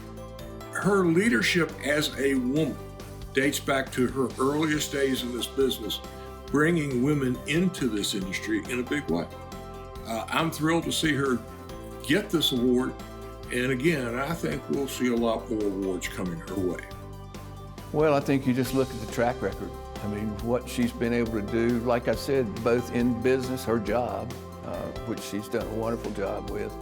her leadership as a woman dates back to her earliest days in this business, bringing women into this industry in a big way. I'm thrilled to see her get this award. And again, I think we'll see a lot more awards coming her way. Well, I think you just look at the track record. I mean, what she's been able to do, like I said, both in business, her job, which she's done a wonderful job with,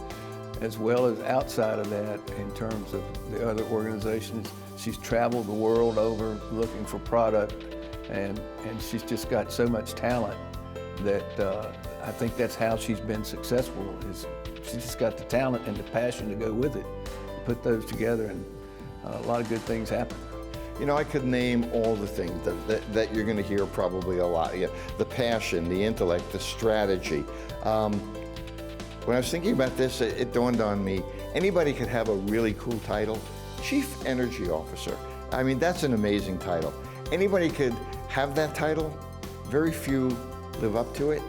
as well as outside of that in terms of the other organizations. She's traveled the world over looking for product, and she's just got so much talent that I think that's how she's been successful, is she's just got the talent and the passion to go with it. Put those together and a lot of good things happen. You know, I could name all the things that you're going to hear probably a lot. Yeah, the passion, the intellect, the strategy. When I was thinking about this, it dawned on me, anybody could have a really cool title. Chief Energy Officer. I mean, that's an amazing title. Anybody could have that title. Very few live up to it.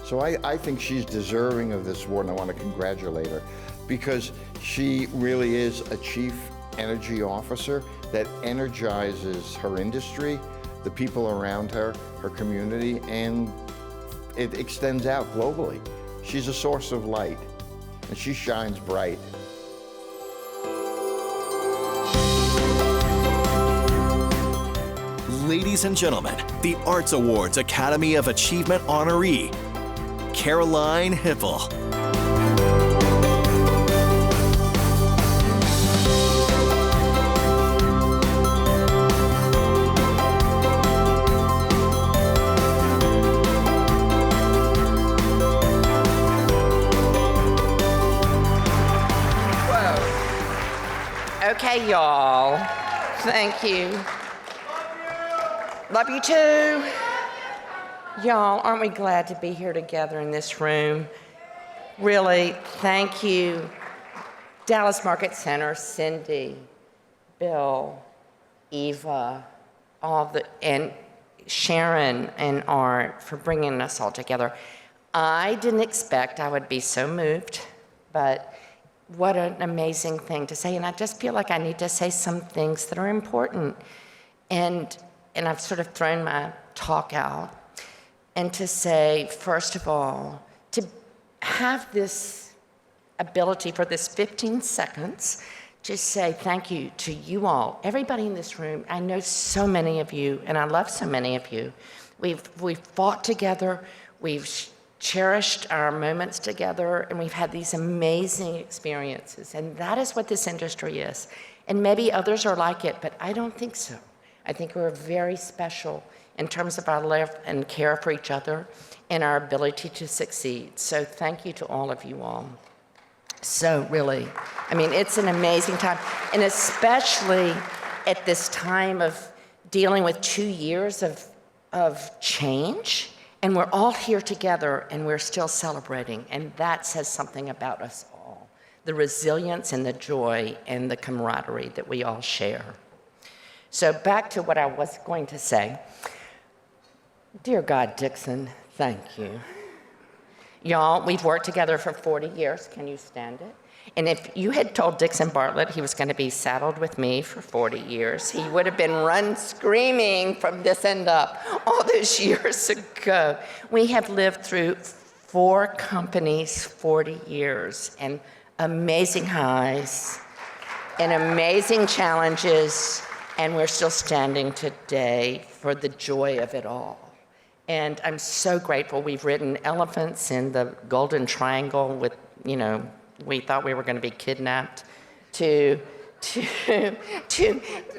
So I think she's deserving of this award, and I want to congratulate her because she really is a Chief Energy Officer that energizes her industry, the people around her, her community, and it extends out globally. She's a source of light, and she shines bright. Ladies and gentlemen, the Arts Awards Academy of Achievement honoree, Caroline Hipple. Okay, y'all. Thank you. Love you too. Y'all, aren't we glad to be here together in this room? Really, thank you. Dallas Market Center, Cindy, Bill, Eva, and Sharon and Art for bringing us all together. I didn't expect I would be so moved, but what an amazing thing to say. And I just feel like I need to say some things that are important. And I've sort of thrown my talk out. And to say, first of all, to have this ability for this 15 seconds to say thank you to you all, everybody in this room. I know so many of you, and I love so many of you. We've fought together, we've cherished our moments together, and we've had these amazing experiences. And that is what this industry is. And maybe others are like it, but I don't think so. I think we're very special in terms of our love and care for each other and our ability to succeed. So thank you to all of you all. So really, I mean, it's an amazing time. And especially at this time of dealing with 2 years of change, and we're all here together and we're still celebrating. And that says something about us all. The resilience and the joy and the camaraderie that we all share. So back to what I was going to say. Dear God, Dixon, thank you. Y'all, we've worked together for 40 years. Can you stand it? And if you had told Dixon Bartlett he was going to be saddled with me for 40 years, he would have been run screaming from this end up all those years ago. We have lived through 4 companies, 40 years, and amazing highs and amazing challenges, and we're still standing today for the joy of it all. And I'm so grateful. We've ridden elephants in the Golden Triangle with, you know, we thought we were going to be kidnapped, to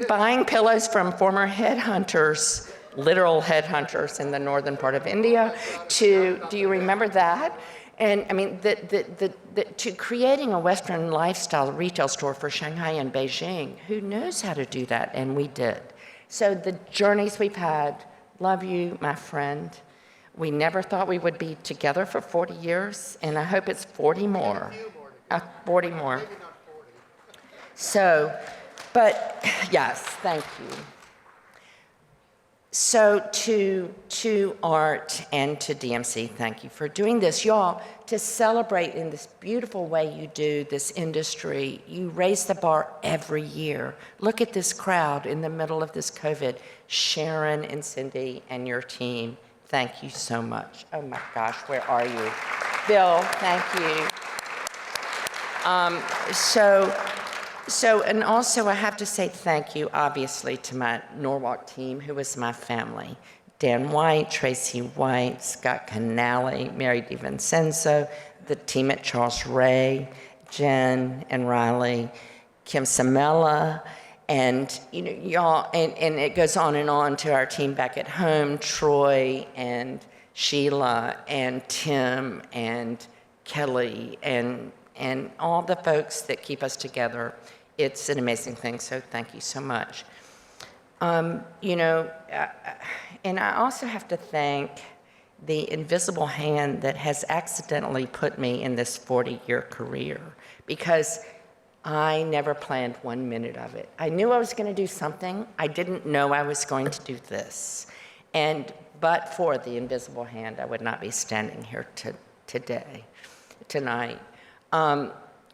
buying pillows from former headhunters, literal headhunters in the northern part of India, do you remember that? And I mean, to creating a Western lifestyle retail store for Shanghai and Beijing. Who knows how to do that? And we did. So the journeys we've had, love you, my friend. We never thought we would be together for 40 years, and I hope it's 40 more. 40 more. So, but yes, thank you. So to Art and to DMC, thank you for doing this. Y'all, to celebrate in this beautiful way you do this industry, you raise the bar every year. Look at this crowd in the middle of this COVID. Sharon and Cindy and your team, thank you so much. Oh my gosh, where are you? Bill, thank you. And also I have to say thank you, obviously, to my Norwalk team, who is my family. Dan White, Tracy White, Scott Canale, Mary DiVincenzo, the team at Charles Ray, Jen and Riley, Kim Samela, and you know, y'all, and it goes on to our team back at home, Troy and Sheila and Tim and Kelly and all the folks that keep us together. It's an amazing thing, so thank you so much. You know, and I also have to thank the invisible hand that has accidentally put me in this 40-year career, because I never planned 1 minute of it. I knew I was going to do something. I didn't know I was going to do this. But for the invisible hand, I would not be standing here tonight.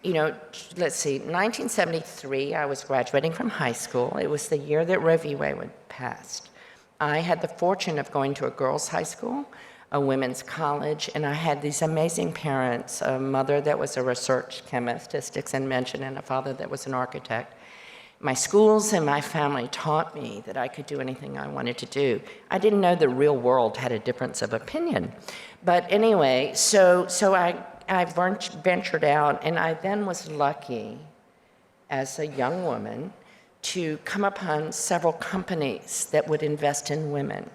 You know, let's see, 1973, I was graduating from high school. It was the year that Roe v. Wade passed. I had the fortune of going to a girls' high school, a women's college, and I had these amazing parents, a mother that was a research chemist, as Dixon mentioned, and a father that was an architect. My schools and my family taught me that I could do anything I wanted to do. I didn't know the real world had a difference of opinion. But anyway, so I ventured out, and I then was lucky as a young woman to come upon several companies that would invest in women.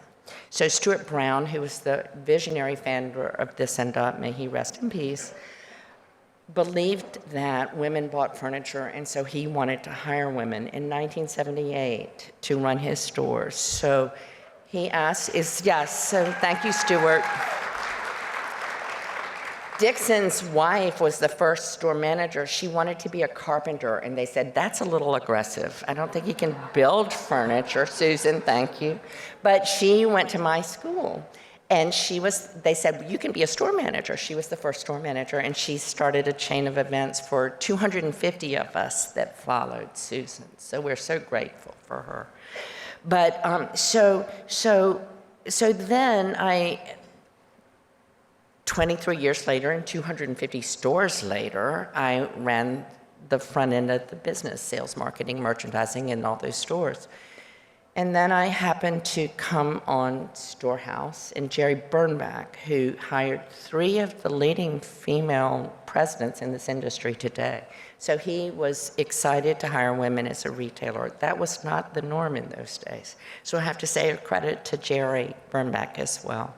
So Stuart Brown, who was the visionary founder of This and Up, may he rest in peace, believed that women bought furniture, and so he wanted to hire women in 1978 to run his stores. So he asked, so thank you, Stuart. Dixon's wife was the first store manager. She wanted to be a carpenter, and they said, that's a little aggressive. I don't think you can build furniture. Susan, thank you. But she went to my school, and they said, you can be a store manager. She was the first store manager, and she started a chain of events for 250 of us that followed Susan. So we're so grateful for her. But so then 23 years later and 250 stores later, I ran the front end of the business, sales, marketing, merchandising in all those stores. And then I happened to come on Storehouse, and Jerry Bernbach, who hired 3 of the leading female presidents in this industry today. So he was excited to hire women as a retailer. That was not the norm in those days. So I have to say a credit to Jerry Bernbach as well.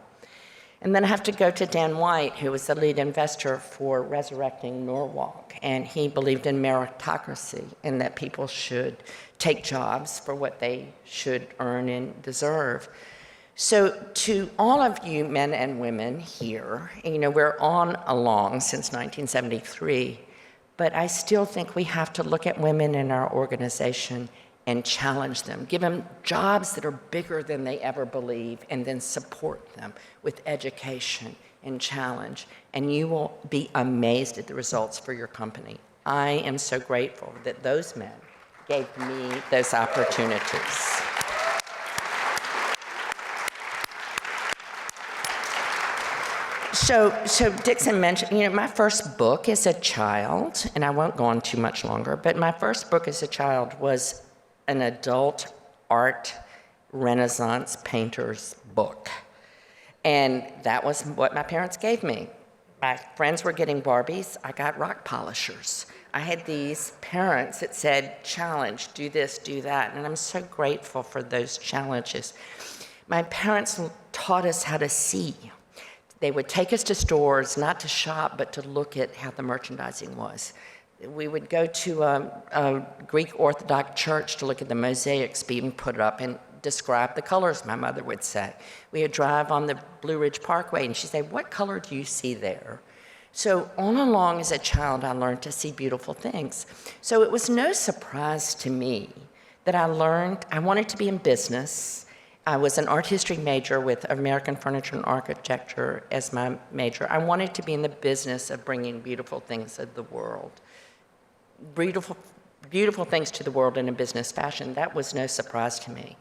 And then I have to go to Dan White, who was the lead investor for resurrecting Norwalk. And he believed in meritocracy and that people should take jobs for what they should earn and deserve. So to all of you men and women here, we're on along since 1973, but I still think we have to look at women in our organization and challenge them, give them jobs that are bigger than they ever believe, and then support them with education and challenge. And you will be amazed at the results for your company. I am so grateful that those men gave me those opportunities. So Dixon mentioned, my first book as a child, and I won't go on too much longer, but my first book as a child was an adult art Renaissance painter's book. And that was what my parents gave me. My friends were getting Barbies, I got rock polishers. I had these parents that said, challenge, do this, do that, and I'm so grateful for those challenges. My parents taught us how to see. They would take us to stores, not to shop, but to look at how the merchandising was. We would go to a Greek Orthodox church to look at the mosaics being put up and describe the colors, my mother would say. We would drive on the Blue Ridge Parkway, and she'd say, what color do you see there? So all along as a child, I learned to see beautiful things. So it was no surprise to me that I wanted to be in business. I was an art history major with American furniture and architecture as my major. I wanted to be in the business of bringing beautiful things to the world. Beautiful things to the world in a business fashion. That was no surprise to me.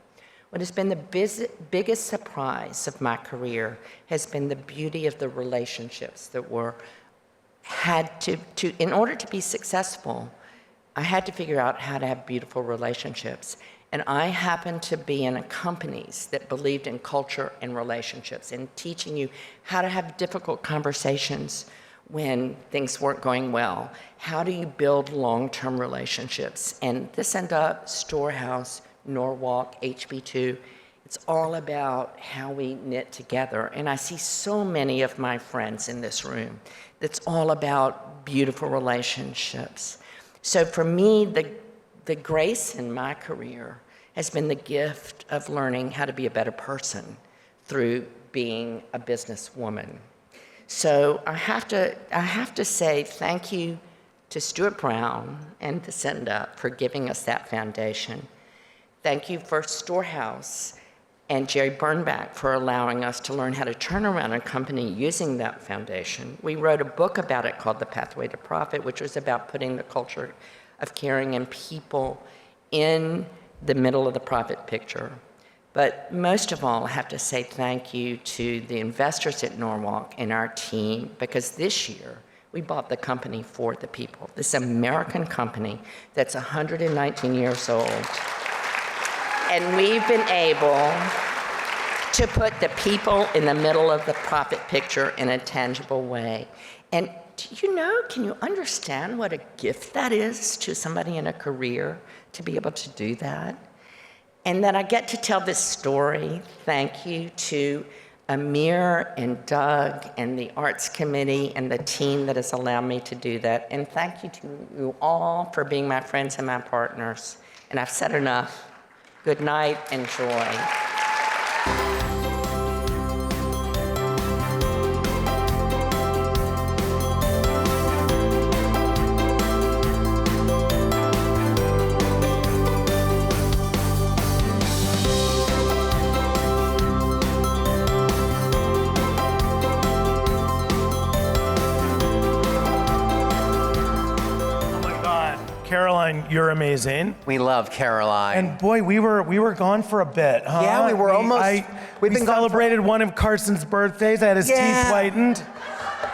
What has been the biggest surprise of my career has been the beauty of the relationships that in order to be successful, I had to figure out how to have beautiful relationships. And I happened to be in companies that believed in culture and relationships and teaching you how to have difficult conversations when things weren't going well. How do you build long-term relationships? And this ended up Storehouse, Norwalk, HB2. It's all about how we knit together. And I see so many of my friends in this room. That's all about beautiful relationships. So for me, the grace in my career has been the gift of learning how to be a better person through being a businesswoman. So I have to say thank you to Stuart Brown and to Send Up for giving us that foundation. Thank you for Storehouse and Jerry Bernbach for allowing us to learn how to turn around a company using that foundation. We wrote a book about it called The Pathway to Profit, which was about putting the culture of caring and people in the middle of the profit picture. But most of all, I have to say thank you to the investors at Norwalk and our team, because this year we bought the company for the people. This American company that's 119 years old. And we've been able to put the people in the middle of the profit picture in a tangible way. And can you understand what a gift that is to somebody in a career to be able to do that? And then I get to tell this story, thank you to Amir and Doug and the Arts Committee and the team that has allowed me to do that. And thank you to you all for being my friends and my partners. And I've said enough. Good night and joy. Caroline, you're amazing. We love Caroline. And boy, we were gone for a bit, huh? Yeah, we were almost. We celebrated one of Carson's birthdays. I had his teeth whitened.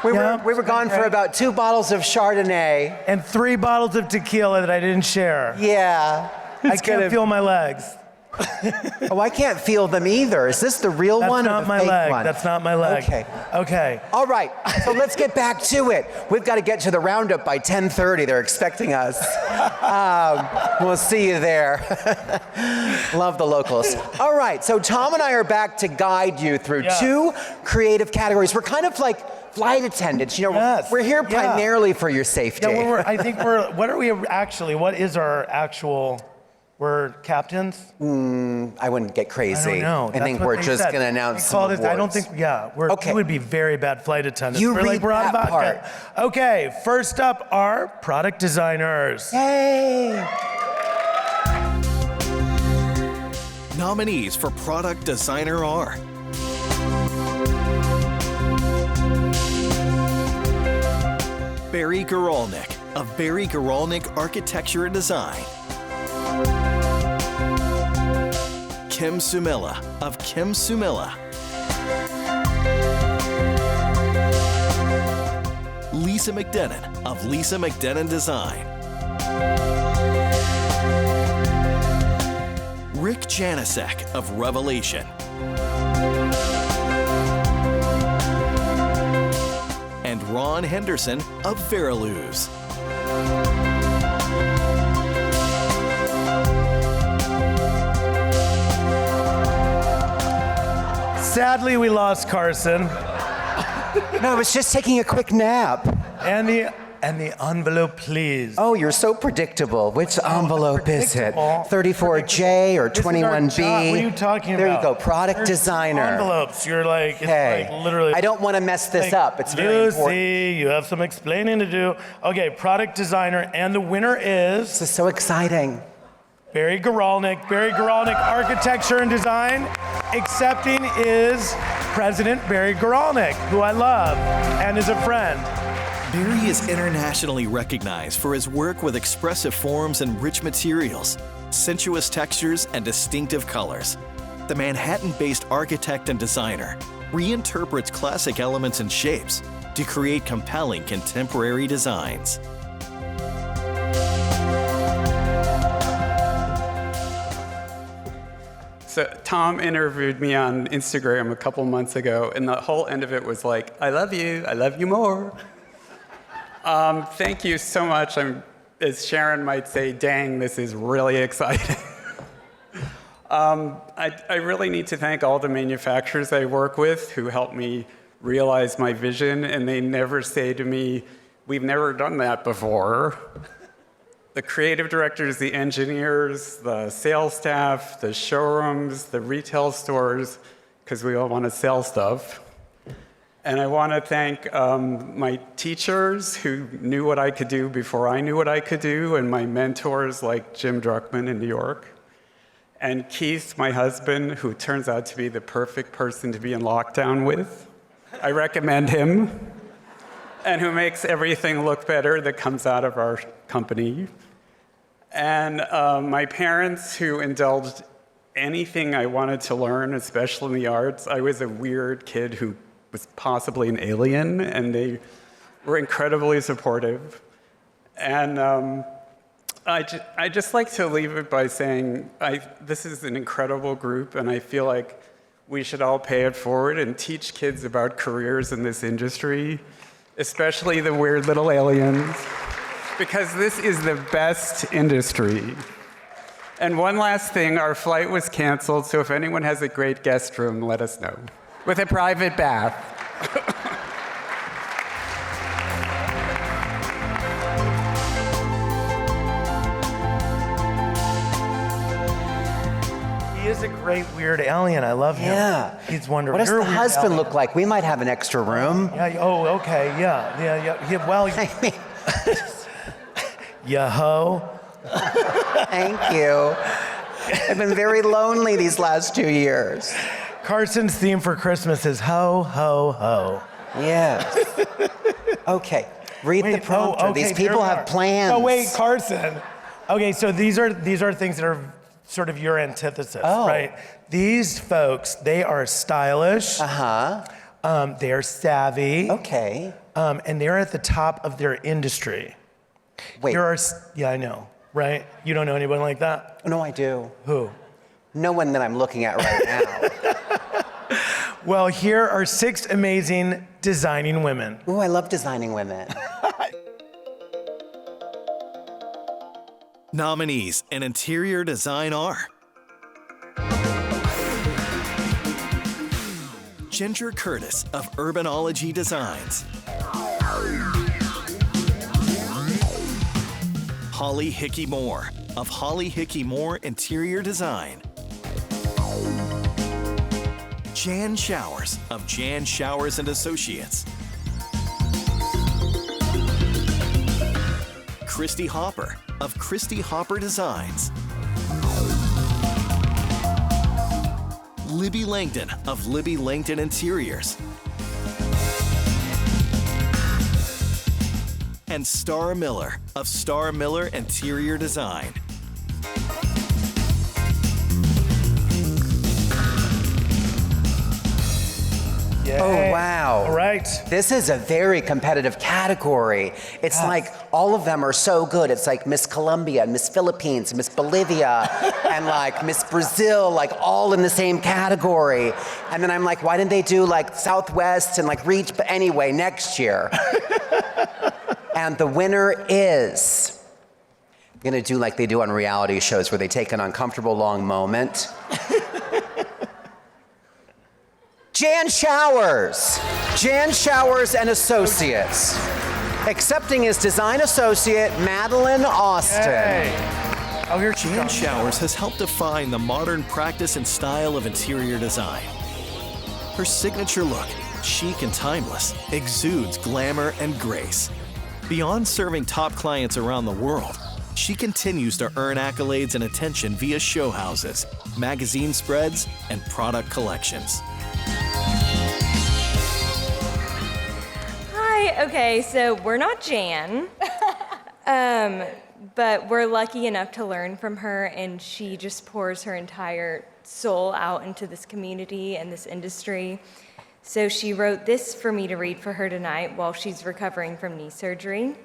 We were gone for about 2 bottles of Chardonnay and 3 bottles of tequila that I didn't share. Yeah, I can't feel my legs. Oh, I can't feel them either. Is this the real one or the fake one? That's not my leg. Okay. All right, so let's get back to it. We've got to get to the roundup by 10:30. They're expecting us. We'll see you there. Love the locals. All right, so Tom and I are back to guide you through 2 creative categories. We're kind of like flight attendants. You know, we're here primarily for your safety. Yeah, I think what are we actually? What is our actual? We're captains? I wouldn't get crazy. I don't know. I think we're just going to announce some awards. I don't think, we would be very bad flight attendants. You read that part. Okay, first up are product designers. Yay! Nominees for product designer are Barry Guralnick of Barry Guralnick Architecture and Design. Kim Sumilla of Kim Sumilla. Lisa McDenon of Lisa McDenon Design. Rick Janicek of Revelation. And Ron Henderson of Veriluz. Sadly, we lost Carson. No, I was just taking a quick nap. And the envelope, please. Oh, you're so predictable. Which envelope is it? 34J or 21B? What are you talking about? There you go, product designer. Envelopes. You're like, it's like literally. I don't want to mess this up. It's very important. Lucy, you have some explaining to do. Okay, product designer, and the winner is. This is so exciting. Barry Guralnick Architecture and Design. Accepting is President Barry Guralnick, who I love and is a friend. Barry is internationally recognized for his work with expressive forms and rich materials, sensuous textures, and distinctive colors. The Manhattan-based architect and designer reinterprets classic elements and shapes to create compelling contemporary designs. So Tom interviewed me on Instagram a couple months ago, and the whole end of it was like, I love you more. Thank you so much. As Sharon might say, dang, this is really exciting. I really need to thank all the manufacturers I work with who help me realize my vision, and they never say to me, we've never done that before. The creative directors, the engineers, the sales staff, the showrooms, the retail stores, because we all want to sell stuff. And I want to thank my teachers who knew what I could do before I knew what I could do, and my mentors like Jim Druckman in New York. And Keith, my husband, who turns out to be the perfect person to be in lockdown with. I recommend him. And who makes everything look better that comes out of our company. And my parents, who indulged anything I wanted to learn, especially in the arts. I was a weird kid who was possibly an alien, and they were incredibly supportive. And I just like to leave it by saying this is an incredible group, and I feel like we should all pay it forward and teach kids about careers in this industry, especially the weird little aliens, because this is the best industry. And one last thing, our flight was canceled, so if anyone has a great guest room, let us know. with a private bath. He is a great weird alien. I love him. Yeah. He's wonderful. What does You're the a weird husband alien. look like? We might have an extra room. Yeah. Oh, okay. Yeah. Well, yo-ho. Thank you. I've been very lonely these last 2 years. Carson's theme for Christmas is ho, ho, ho. Yes. Okay. Read the prompter. okay, These people there we have are. plans. Oh, wait, Carson. Okay, so these are things that are sort of your antithesis, right? These folks, they are stylish. They're savvy. Okay. And they're at the top of their industry. Wait. Yeah, I know, right? You don't know anyone like that? No, I do. Who? No one that I'm looking at right now. Well, here are 6 amazing designing women. Ooh, I love designing women. Nominees in interior design are Ginger Curtis of Urbanology Designs, Holly Hickey Moore of Holly Hickey Moore Interior Design, Jan Showers of Jan Showers and Associates, Christy Hopper of Christy Hopper Designs, Libby Langdon of Libby Langdon Interiors, and Star Miller of Star Miller Interior Design. Yay. Oh, wow. All right. This is a very competitive category. It's like all of them are so good. It's like Miss Colombia, Miss Philippines, Miss Bolivia, and like Miss Brazil, like all in the same category. And then I'm like, why didn't they do like Southwest and like reach? But anyway, next year. And the winner is, I'm gonna do like they do on reality shows where they take an uncomfortable long moment. Jan Showers. Jan Showers and Associates. Accepting is design associate Madeline Austin. Oh, here Jan Showers has helped define the modern practice and style of interior design. Her signature look, chic and timeless, exudes glamour and grace. Beyond serving top clients around the world, she continues to earn accolades and attention via show houses, magazine spreads, and product collections. Hi, okay, so we're not Jan, but we're lucky enough to learn from her, and she just pours her entire soul out into this community and this industry. So she wrote this for me to read for her tonight while she's recovering from knee surgery.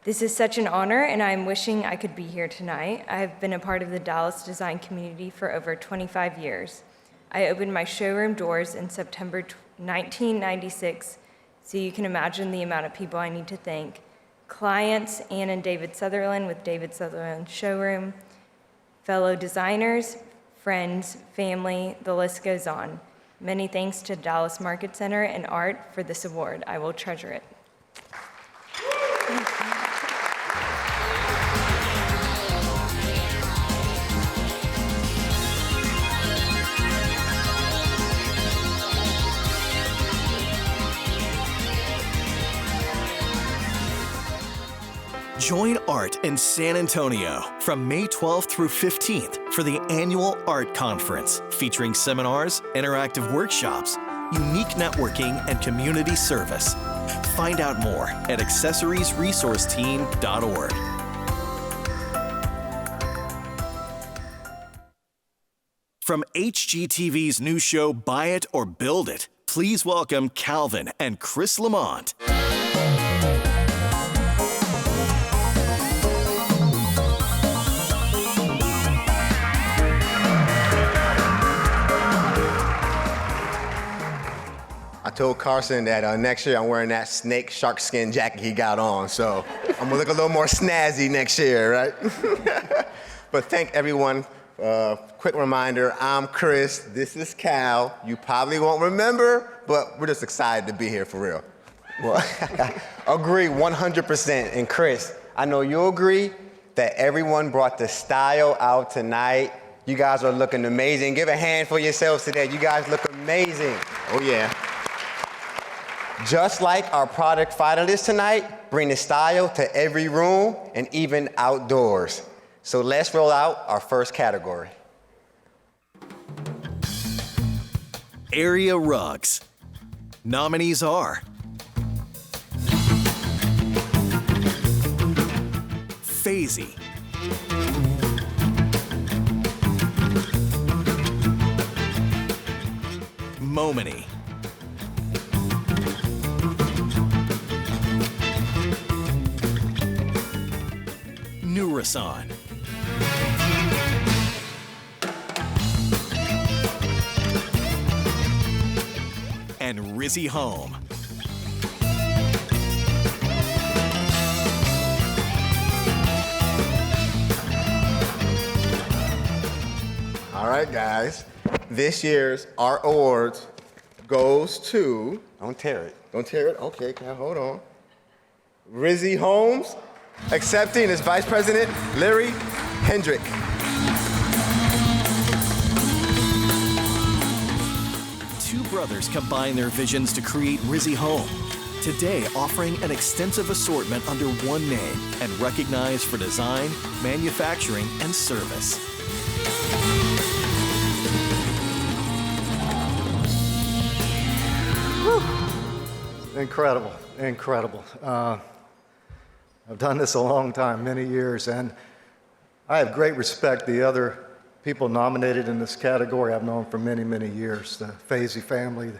This is such an honor, and I'm wishing I could be here tonight. I have been a part of the Dallas design community for over 25 years. I opened my showroom doors in September 1996, so you can imagine the amount of people I need to thank. Clients, Ann and David Sutherland with David Sutherland Showroom, fellow designers, friends, family, the list goes on. Many thanks to Dallas Market Center and Art for this award. I will treasure it. Join Art in San Antonio from May 12th through 15th for the annual Art Conference, featuring seminars, interactive workshops, unique networking, and community service. Find out more at accessoriesresourceteam.org. From HGTV's new show, Buy It or Build It, please welcome Calvin and Chris Lamont. I told Carson that next year I'm wearing that snake shark skin jacket he got on, so I'm gonna look a little more snazzy next year, right? But thank everyone Quick reminder, I'm Chris, this is Cal. You probably won't remember, but we're just excited to be here for real. Well, agree 100%. And Chris, I know you'll agree that everyone brought the style out tonight. You guys are looking amazing. Give a hand for yourselves today. You guys look amazing. Oh yeah. Just like our product finalists tonight, bring the style to every room and even outdoors. So let's roll out our first category. Area rugs. Nominees are Fazy, Momini, Nurasan, and Rizzy Home. All right, guys. This year's Art Awards goes to, don't tear it. Don't tear it? Okay, now hold on. Rizzy Holmes, accepting as Vice President Larry Hendrick. Two brothers combine their visions to create Rizzy Home. Today, offering an extensive assortment under one name and recognized for design, manufacturing, and service. Incredible, incredible. I've done this a long time, many years, and I have great respect. The other people nominated in this category I've known for many, many years. The Fazy family,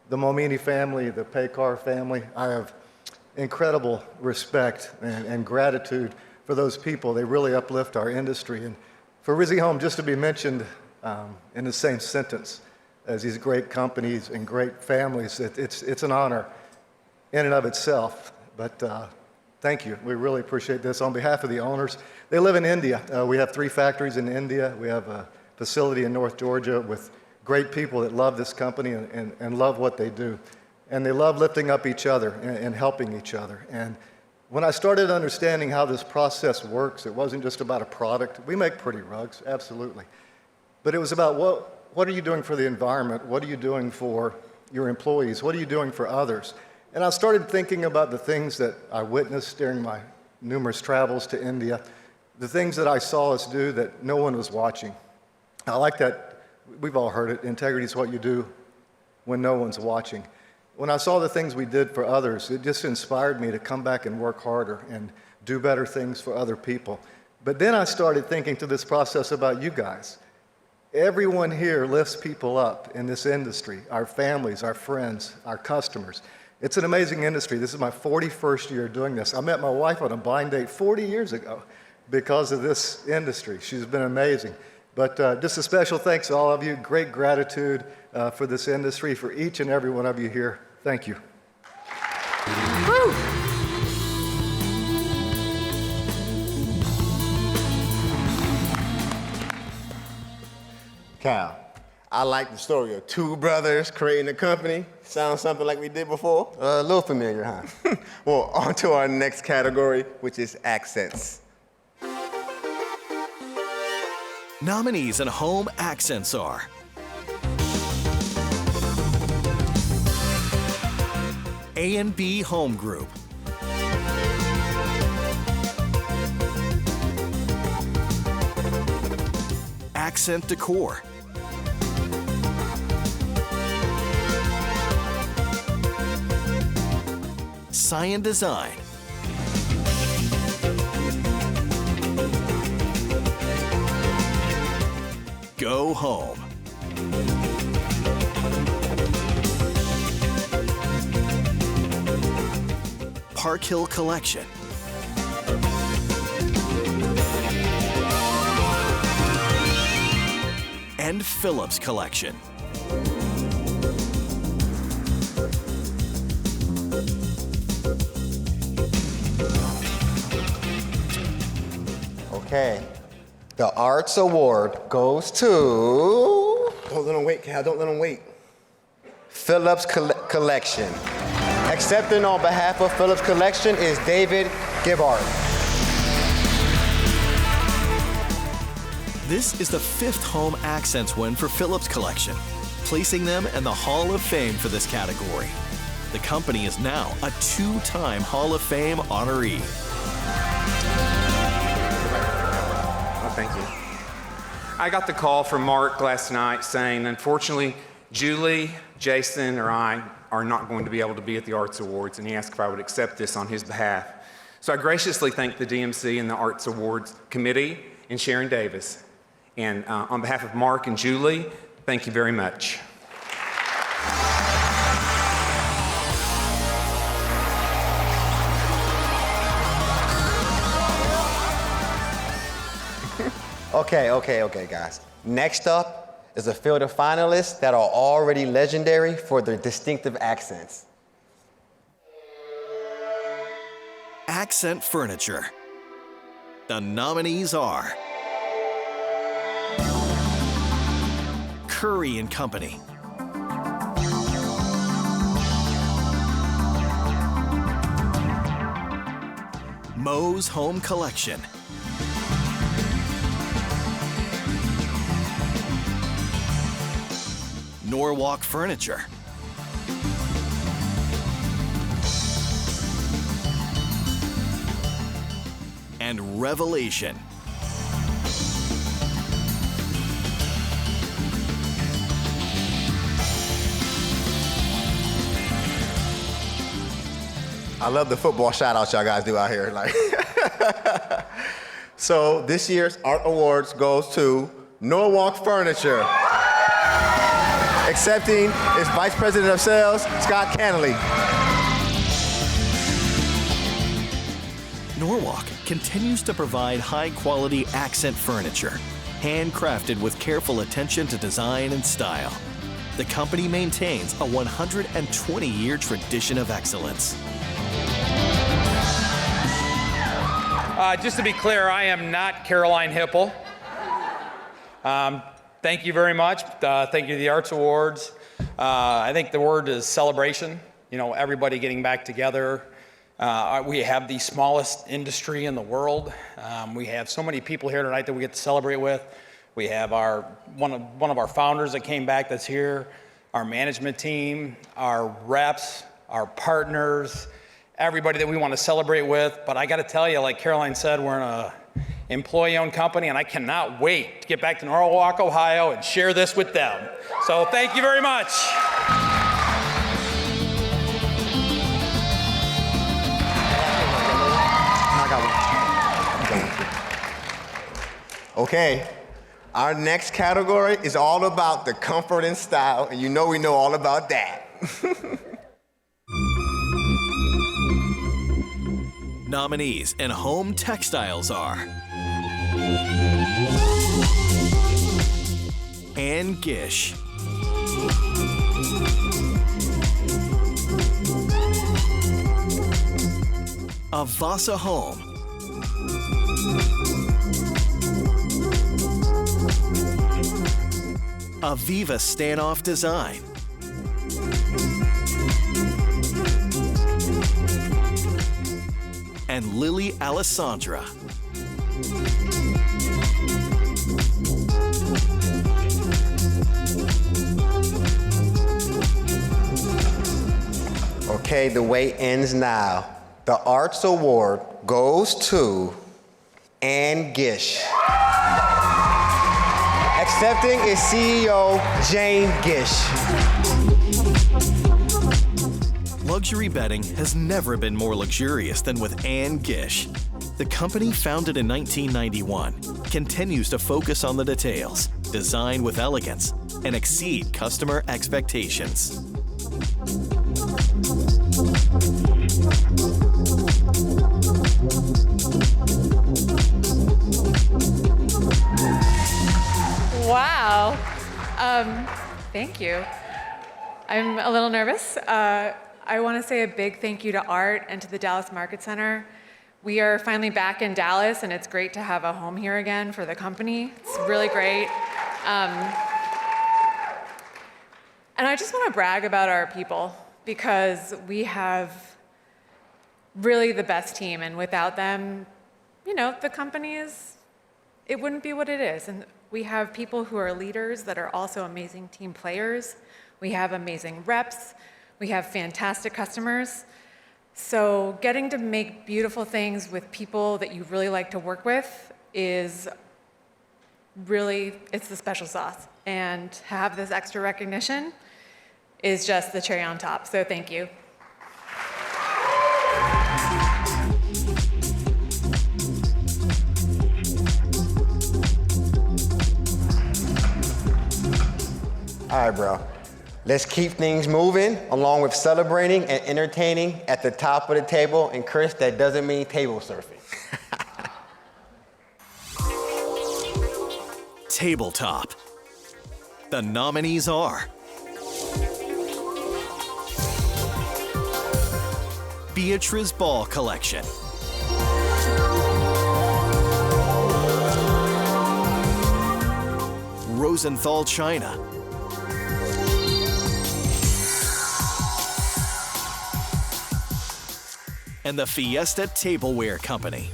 the Momini family, the Pekar family. I have incredible respect and gratitude for those people. They really uplift our industry. And for Rizzy Home just to be mentioned in the same sentence as these great companies and great families, it's an honor in and of itself. But thank you. We really appreciate this. On behalf of the owners, they live in India. We have 3 factories in India. We have a facility in North Georgia with great people that love this company and love what they do. And they love lifting up each other and helping each other. And when I started understanding how this process works, it wasn't just about a product. We make pretty rugs, absolutely. But it was about what are you doing for the environment? What are you doing for your employees? What are you doing for others? And I started thinking about the things that I witnessed during my numerous travels to India, the things that I saw us do that no one was watching. I like that, we've all heard it, integrity is what you do when no one's watching. When I saw the things we did for others, it just inspired me to come back and work harder and do better things for other people. But then I started thinking through this process about you guys. Everyone here lifts people up in this industry, our families, our friends, our customers. It's an amazing industry. This is my 41st year doing this. I met my wife on a blind date 40 years ago because of this industry. She's been amazing. But just a special thanks to all of you. Great gratitude for this industry, for each and every one of you here. Thank you. Woo! Cal, I like the story of 2 brothers creating a company. Sounds something like we did before? A little familiar, huh? Well, on to our next category, which is accents. Nominees in home accents are A&B Home Group, Accent Decor, Cyan Design, Go Home, Park Hill Collection, and Phillips Collection. Okay, The Arts Award goes to... Don't let them wait, Cal, don't let them wait. Phillips Collection. Accepting on behalf of Phillips Collection is David Gibbard. This is the 5th Home Accents win for Phillips Collection, placing them in the Hall of Fame for this category. The company is now a 2-time Hall of Fame honoree. Oh, thank you. I got the call from Mark last night saying, unfortunately, Julie, Jason, or I are not going to be able to be at the Arts Awards, and he asked if I would accept this on his behalf. So I graciously thank the DMC and the Arts Awards Committee and Sharon Davis. And on behalf of Mark and Julie, thank you very much. Okay, guys. Next up is a field of finalists that are already legendary for their distinctive accents. Accent Furniture. The nominees are Curry & Company, Moe's Home Collection, Norwalk Furniture, and Revelation. I love the football shout-outs y'all guys do out here. Like, so this year's Art Awards goes to Norwalk Furniture. Accepting is Vice President of Sales, Scott Cannelly. Norwalk continues to provide high-quality accent furniture, handcrafted with careful attention to design and style. The company maintains a 120-year tradition of excellence. Just to be clear, I am not Caroline Hipple. Thank you very much. Thank you to the Arts Awards. I think the word is celebration. You know, everybody getting back together. We have the smallest industry in the world. We have so many people here tonight that we get to celebrate with. We have one of our founders that came back that's here, our management team, our reps, our partners, everybody that we want to celebrate with. But I got to tell you, like Caroline said, we're in a employee-owned company, and I cannot wait to get back to Norwalk, Ohio, and share this with them. So thank you very much. Okay, our next category is all about the comfort and style, and you know we know all about that. Nominees in home textiles are Ann Gish, Avasa Home, Aviva Stanoff Design, and Lily Alessandra. Okay, the wait ends now. The Arts Award goes to Ann Gish. Accepting is CEO Jane Gish. Luxury bedding has never been more luxurious than with Ann Gish. The company, founded in 1991, continues to focus on the details, design with elegance, and exceed customer expectations. Wow. Thank you. I'm a little nervous. I want to say a big thank you to Art and to the Dallas Market Center. We are finally back in Dallas, and it's great to have a home here again for the company. It's really great. And I just want to brag about our people, because we have really the best team, and without them, you know, the company it wouldn't be what it is. And we have people who are leaders that are also amazing team players. We have amazing reps. We have fantastic customers. So getting to make beautiful things with people that you really like to work with is really, it's the special sauce. And to have this extra recognition is just the cherry on top. So thank you. All right, bro. Let's keep things moving, along with celebrating and entertaining at the top of the table. And Chris, that doesn't mean table surfing. Tabletop. The nominees are Beatrice Ball Collection, Rosenthal China, and the Fiesta Tableware Company.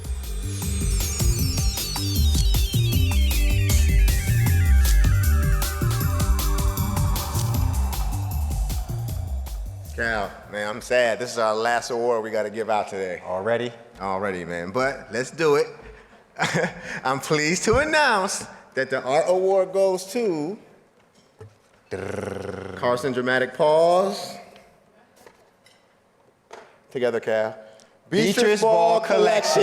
Cal, man, I'm sad. This is our last award we got to give out today. Already? Already, man. But let's do it. I'm pleased to announce that the art award goes to Carson. Dramatic pause. Together, Cal. Beatrice Ball Collection.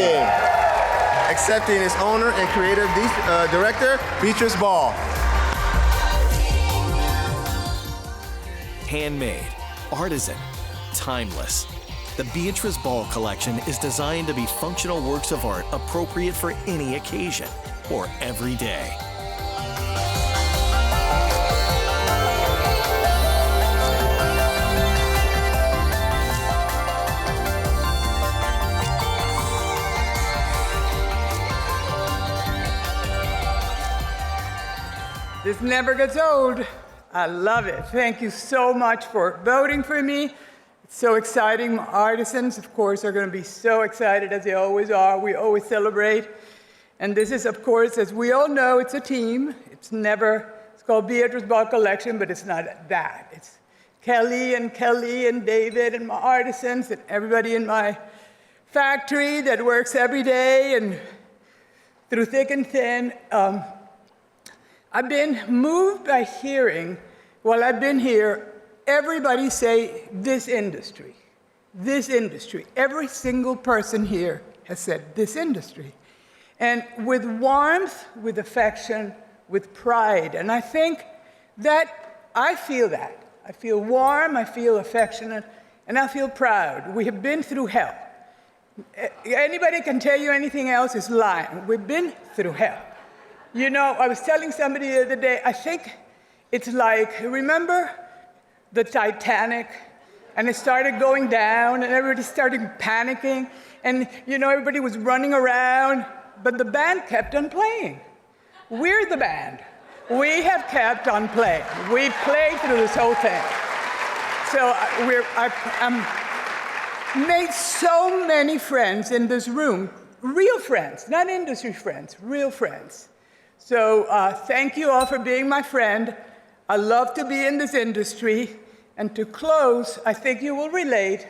Accepting its owner and creative director, Beatrice Ball. Handmade, artisan, timeless. The Beatrice Ball Collection is designed to be functional works of art appropriate for any occasion or every day. This never gets old. I love it. Thank you so much for voting for me. It's so exciting. My artisans, of course, are going to be so excited, as they always are. We always celebrate. And this is, of course, as we all know, it's a team. It's called Beatrice Ball Collection, but it's not that. It's Kelly and David and my artisans and everybody in my factory that works every day and through thick and thin. I've been moved by hearing, while I've been here, everybody say, this industry, this industry. Every single person here has said, this industry. And with warmth, with affection, with pride. And I think that I feel that. I feel warm, I feel affectionate, and I feel proud. We have been through hell. Anybody can tell you anything else is lying. We've been through hell. You know, I was telling somebody the other day, I think it's like, remember the Titanic? And it started going down, and everybody started panicking, and, you know, everybody was running around, but the band kept on playing. We're the band. We have kept on playing. We played through this whole thing. So I'm made so many friends in this room, real friends, not industry friends, real friends. So thank you all for being my friend. I love to be in this industry. And to close, I think you will relate.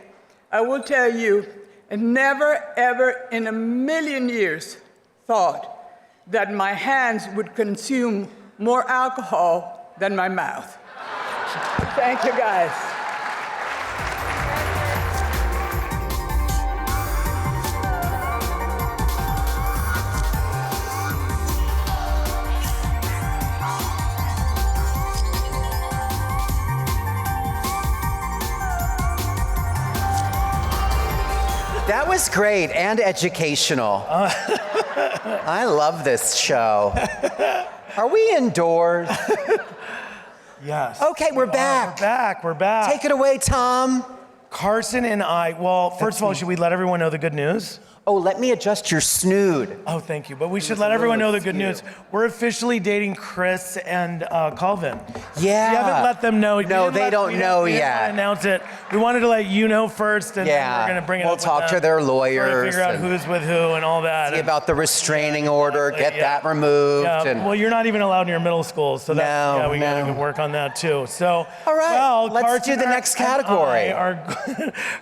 I will tell you, I never, ever in a million years thought that my hands would consume more alcohol than my mouth. Thank you, guys. That was great and educational. I love this show. Are we indoors? Yes. Okay, we're back. We're back. Take it away, Tom. Carson and I, well, first of all, should we let everyone know the good news? Oh, let me adjust your snood. Oh, thank you. But we should let everyone know the good news. We're officially dating Chris and Colvin. Yeah. We haven't let them know. No, they don't know we didn't yet. want to announce it. We wanted to let you know first, and then we're going to bring it we'll up with talk them, to their sort lawyers. of figure out and who's with who and all that. See about the restraining order, get that removed. Yeah. And Well, you're not even allowed in your middle school, so that, we got to work on that too. So, all right, well, let's Carson do the next category.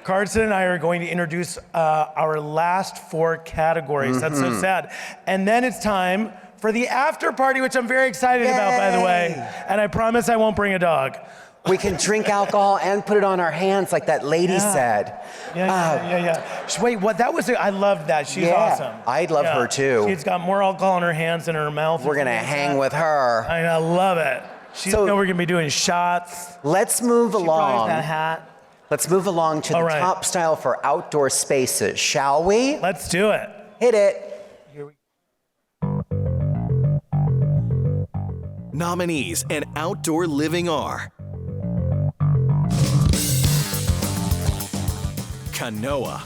Carson and I are going to introduce our last 4 categories. That's so sad. And then it's time for the after party, which I'm very excited about, by the way. And I promise I won't bring a dog. We can drink alcohol and put it on our hands like that lady said. Wait, what? That was, I loved that. She's awesome. I love her too. She's got more alcohol in her hands than in her mouth. We're going to hang with her. I love it. We're going to be doing shots. Let's move along. That hat. Let's move along to the top style for outdoor spaces, shall we? Let's do it. Hit it. Nominees in outdoor living are Canoa,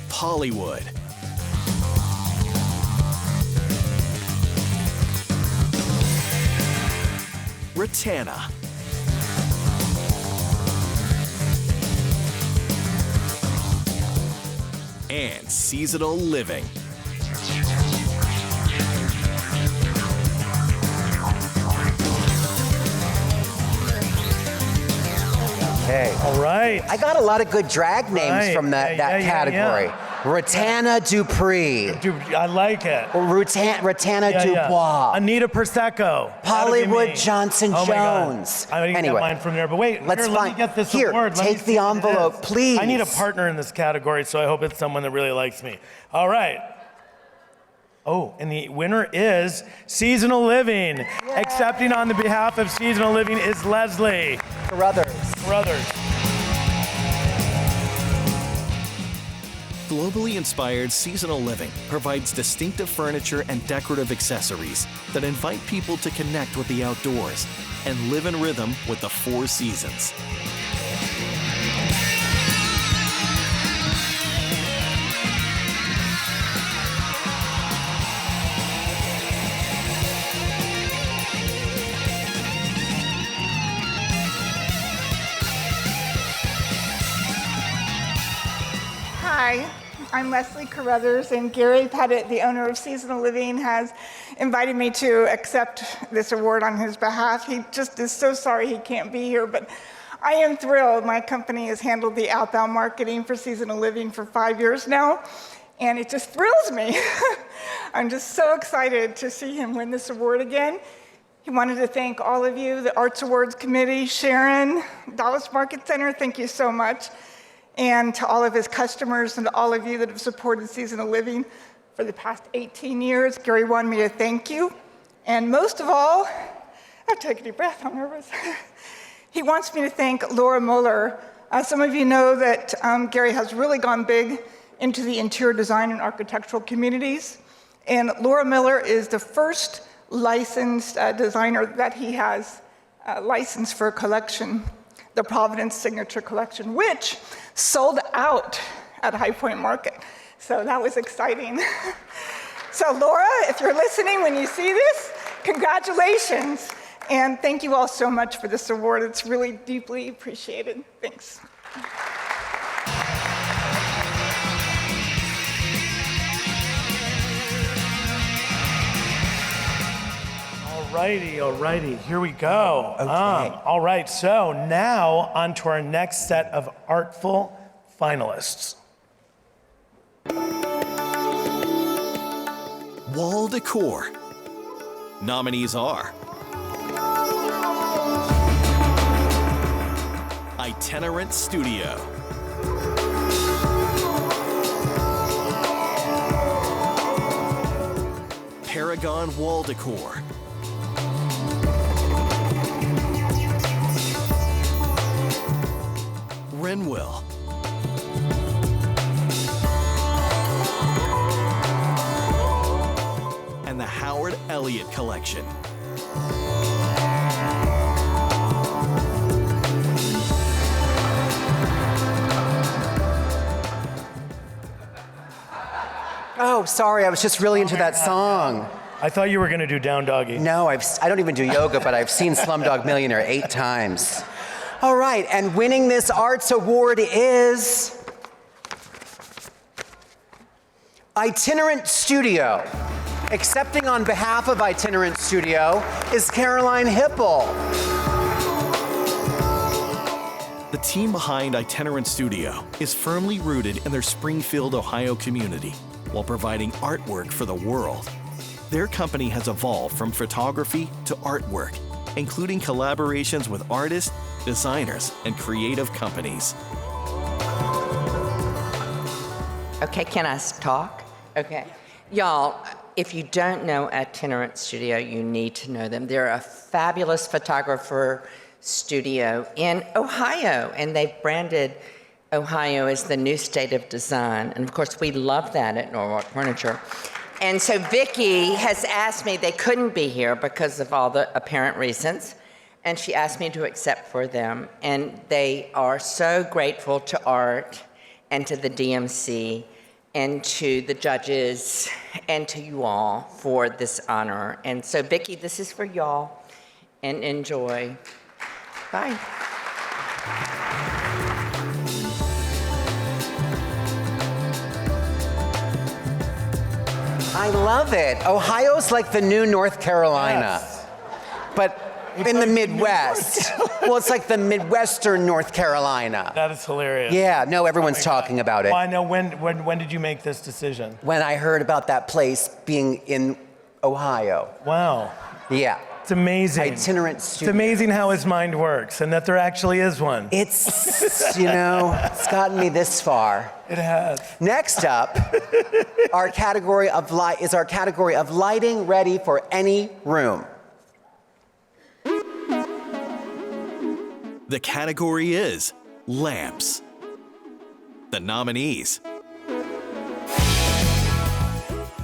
Hollywood, Ratana, and seasonal living. Okay. All right. I got a lot of good drag names from that category. Ratana Dupree. I like it. Ratana Dubois. Anita Prosecco. Hollywood Johnson Jones. I didn't get mine from there, but wait, let me get this award. Take the envelope, please. I need a partner in this category, so I hope it's someone that really likes me. All right. Oh, and the winner is Seasonal Living. Yay. Accepting on the behalf of Seasonal Living is Leslie. Carruthers. Globally inspired Seasonal Living provides distinctive furniture and decorative accessories that invite people to connect with the outdoors and live in rhythm with the 4 seasons. Hi, I'm Leslie Carruthers, and Gary Pettit, the owner of Seasonal Living, has invited me to accept this award on his behalf. He just is so sorry he can't be here, but I am thrilled. My company has handled the outbound marketing for Seasonal Living for 5 years now, and it just thrills me. I'm just so excited to see him win this award again. He wanted to thank all of you, the Arts Awards Committee, Sharon, Dallas Market Center, thank you so much. And to all of his customers and to all of you that have supported Seasonal Living for the past 18 years, Gary wanted me to thank you. And most of all, I have to take a deep breath, I'm nervous. He wants me to thank Laura Muller. Some of you know that Gary has really gone big into the interior design and architectural communities. And Laura Miller is the first licensed designer that he has licensed for a collection, the Providence Signature Collection, which sold out at High Point Market. So that was exciting. So Laura, if you're listening when you see this, congratulations. And thank you all so much for this award. It's really deeply appreciated. Thanks. Alrighty, here we go. Okay. All right, so now on to our next set of artful finalists. Wall decor. Nominees are Itinerant Studio, Paragon Wall Decor, Renwill, and the Howard Elliott Collection. no, sorry, I was just really into that song. I thought you were going to do Down Doggy. No, I don't even do yoga, but I've seen Slumdog Millionaire 8 times. All right, and winning this arts award is Itinerant Studio. Accepting on behalf of Itinerant Studio is Caroline Hipple. The team behind Itinerant Studio is firmly rooted in their Springfield, Ohio community while providing artwork for the world. Their company has evolved from photography to artwork, including collaborations with artists, designers, and creative companies. Okay, can I talk? Okay. Y'all, if you don't know Itinerant Studio, you need to know them. They're a fabulous photographer studio in Ohio, and they've branded Ohio as the new state of design. And of course, we love that at Norwalk Furniture. And so Vicki has asked me, they couldn't be here because of all the apparent reasons, and she asked me to accept for them. And they are so grateful to Art and to the DMC and to the judges and to you all for this honor. And so Vicki, this is for y'all, and enjoy. Bye. I love it. Ohio's like the new North Carolina, but in the Midwest. Well, it's like the Midwestern North Carolina. That is hilarious. Yeah, no, everyone's talking about it. Well, I know. When did you make this decision? When I heard about that place being in Ohio. Wow. Yeah. It's amazing. Itinerant studio. It's amazing how his mind works and that there actually is one. It's, it's gotten me this far. It has. Next up, our category of lighting ready for any room. The category is lamps. The nominees: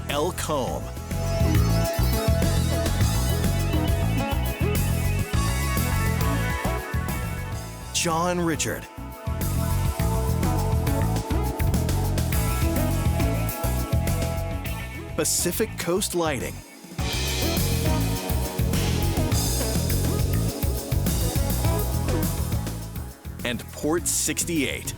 El Combe, John Richard, Pacific Coast Lighting, and Port 68.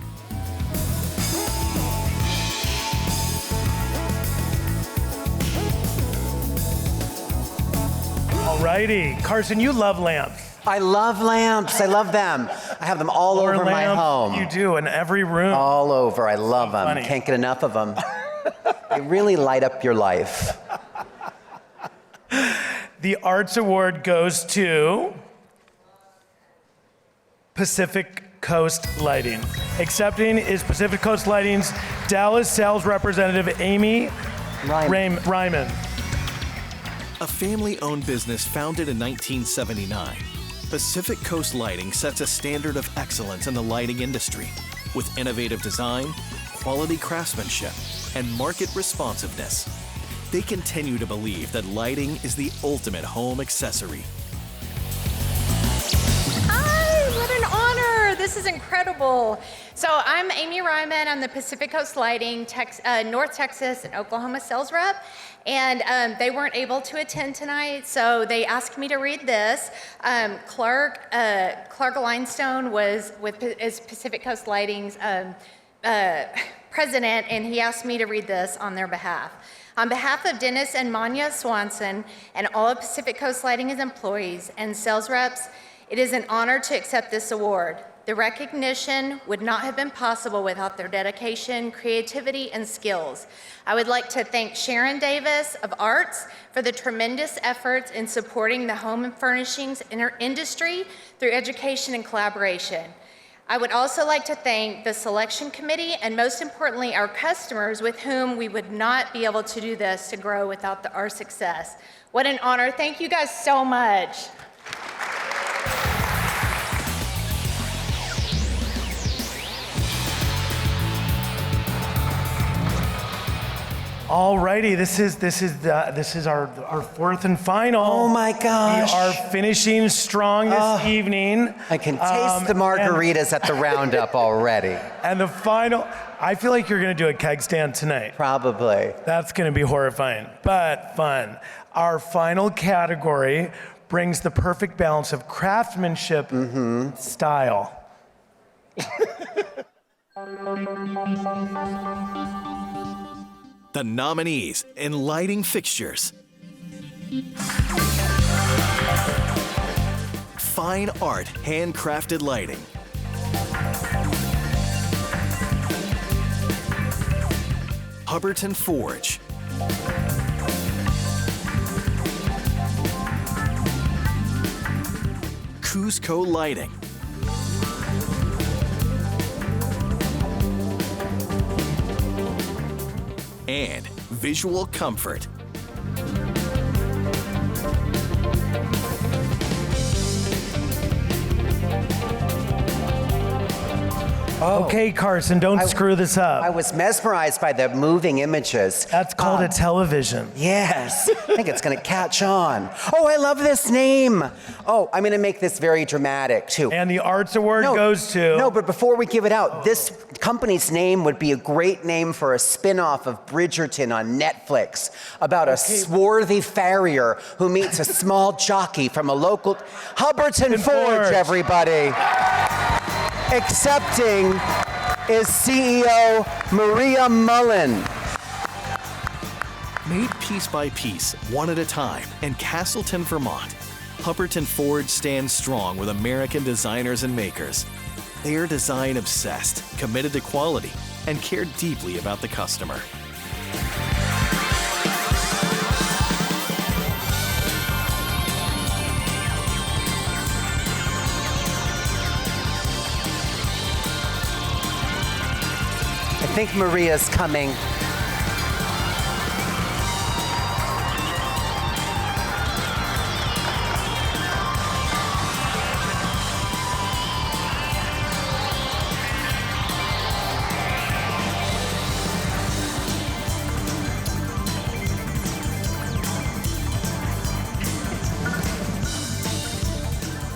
Alrighty, Carson, you love lamps. I love lamps. I love them. I have them all over my home. You do, in every room. All over. I love them. funny. Can't get enough of them. They really light up your life. The Arts Award goes to Pacific Coast Lighting. Accepting is Pacific Coast Lighting's Dallas sales representative, Amy Ryman. A family-owned business founded in 1979, Pacific Coast Lighting sets a standard of excellence in the lighting industry with innovative design, quality craftsmanship, and market responsiveness. They continue to believe that lighting is the ultimate home accessory. Hi, what an honor. This is incredible. So I'm Amy Ryman. I'm the Pacific Coast Lighting North Texas and Oklahoma sales rep. And they weren't able to attend tonight, so they asked me to read this. Clark Linestone is Pacific Coast Lighting's president, and he asked me to read this on their behalf. On behalf of Dennis and Manya Swanson and all of Pacific Coast Lighting's employees and sales reps, it is an honor to accept this award. The recognition would not have been possible without their dedication, creativity, and skills. I would like to thank Sharon Davis of Arts for the tremendous efforts in supporting the home and furnishings industry through education and collaboration. I would also like to thank the selection committee and most importantly, our customers with whom we would not be able to do this to grow without our success. What an honor. Thank you guys so much. Alrighty, this is our fourth and final. Oh my gosh. We are finishing strong this evening. I can taste the margaritas at the roundup already. And the final, I feel like you're gonna do a keg stand tonight. Probably. That's gonna be horrifying, but fun. Our final category brings the perfect balance of craftsmanship, style. The nominees in lighting fixtures. Fine art handcrafted lighting. Hubbardton Forge. Cusco Lighting. And Visual Comfort. Okay, Carson, don't screw this up. I was mesmerized by the moving images. That's called a television. Yes, I think it's gonna catch on. Oh, I love this name. Oh, I'm gonna make this very dramatic too. And the Arts Award goes to... No, but before we give it out, this company's name would be a great name for a spin-off of Bridgerton on Netflix about a swarthy farrier who meets a small jockey from a local... Hubbardton Forge, everybody. Accepting is CEO Maria Mullen. Made piece by piece, one at a time, in Castleton, Vermont, Hubbardton Forge stands strong with American designers and makers. They are design obsessed, committed to quality, and care deeply about the customer. I think Maria's coming.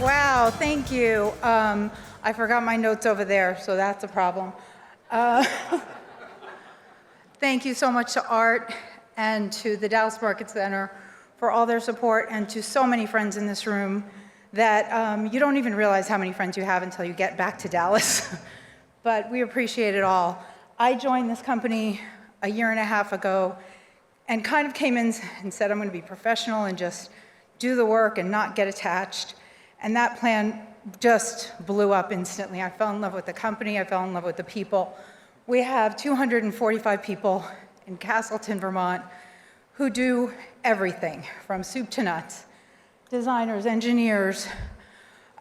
Wow, thank you. I forgot my notes over there, so that's a problem. Thank you so much to Art and to the Dallas Market Center for all their support, and to so many friends in this room that you don't even realize how many friends you have until you get back to Dallas. But we appreciate it all. I joined this company a year and a half ago and kind of came in and said I'm going to be professional and just do the work and not get attached. And that plan just blew up instantly. I fell in love with the company, I fell in love with the people. We have 245 people in Castleton, Vermont, who do everything from soup to nuts. Designers, engineers,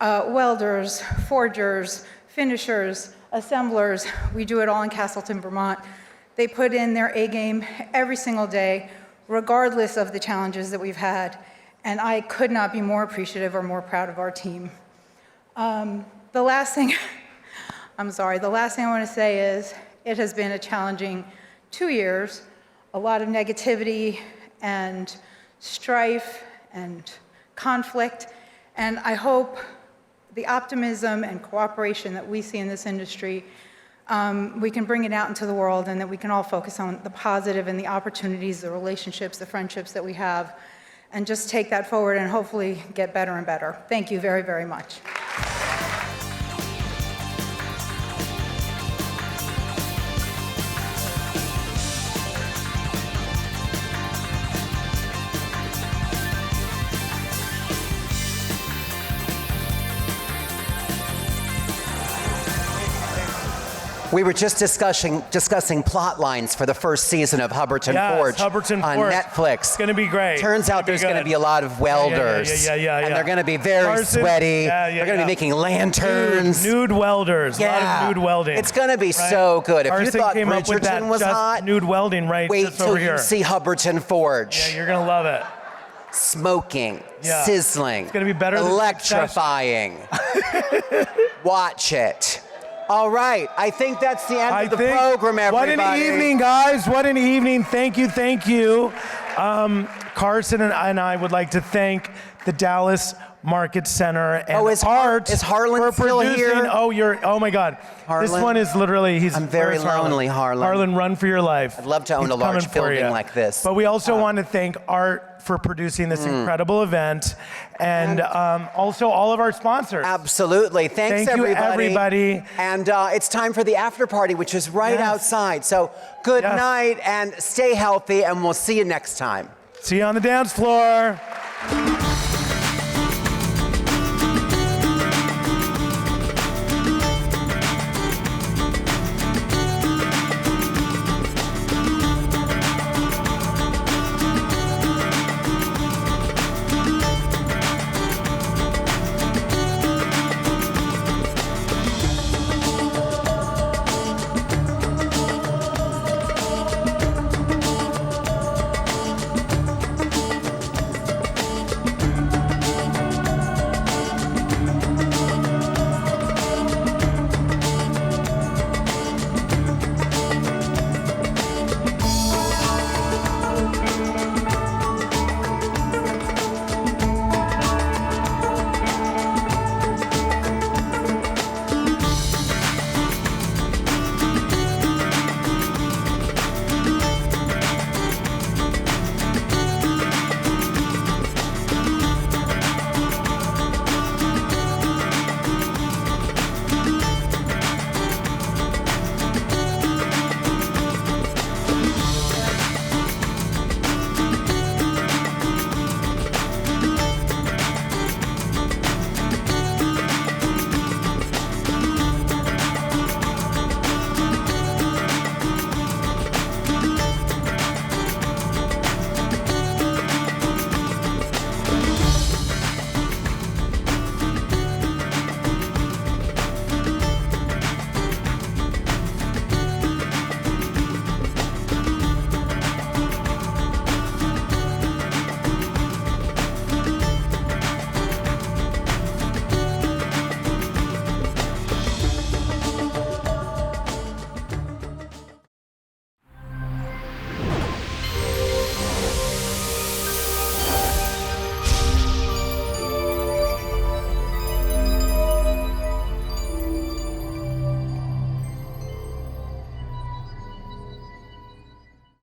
welders, forgers, finishers, assemblers. We do it all in Castleton, Vermont. They put in their A game every single day, regardless of the challenges that we've had. And I could not be more appreciative or more proud of our team. The last thing I want to say is it has been a challenging 2 years, a lot of negativity and strife and conflict, and I hope the optimism and cooperation that we see in this industry, we can bring it out into the world, and that we can all focus on the positive and the opportunities, the relationships, the friendships that we have, and just take that forward and hopefully get better and better. Thank you very, very much. We were just discussing plot lines for the first season of Hubbardton Forge on Netflix. It's going to be great. Turns out there's going to be a lot of welders. Yeah. And they're going to be very sweaty. They're going to be making lanterns. Nude welders. A lot of nude welding. It's going to be so good. If you thought Bridgerton was hot, nude welding wait just till over here. you see Hubbardton Forge. Yeah, you're going to love it. Smoking, sizzling, it's going to be better than electrifying. Watch it. All right, I think that's the end of the program, everybody. What an evening, guys. What an evening. Thank you, thank you. Carson and I would like to thank the Dallas Market Center and Art is Harlan for still producing. here? Oh my God. This Harlan? one is literally, I'm very lonely, Harlan. Harlan, run for your life. I'd love to own He's a large coming for building you. like this. But we also want to thank Art for producing this incredible event, and also all of our sponsors. Absolutely. Thanks, Thank you, everybody. And it's time for the after party, which is right outside. So good night and stay healthy, and we'll see you next time. See you on the dance floor.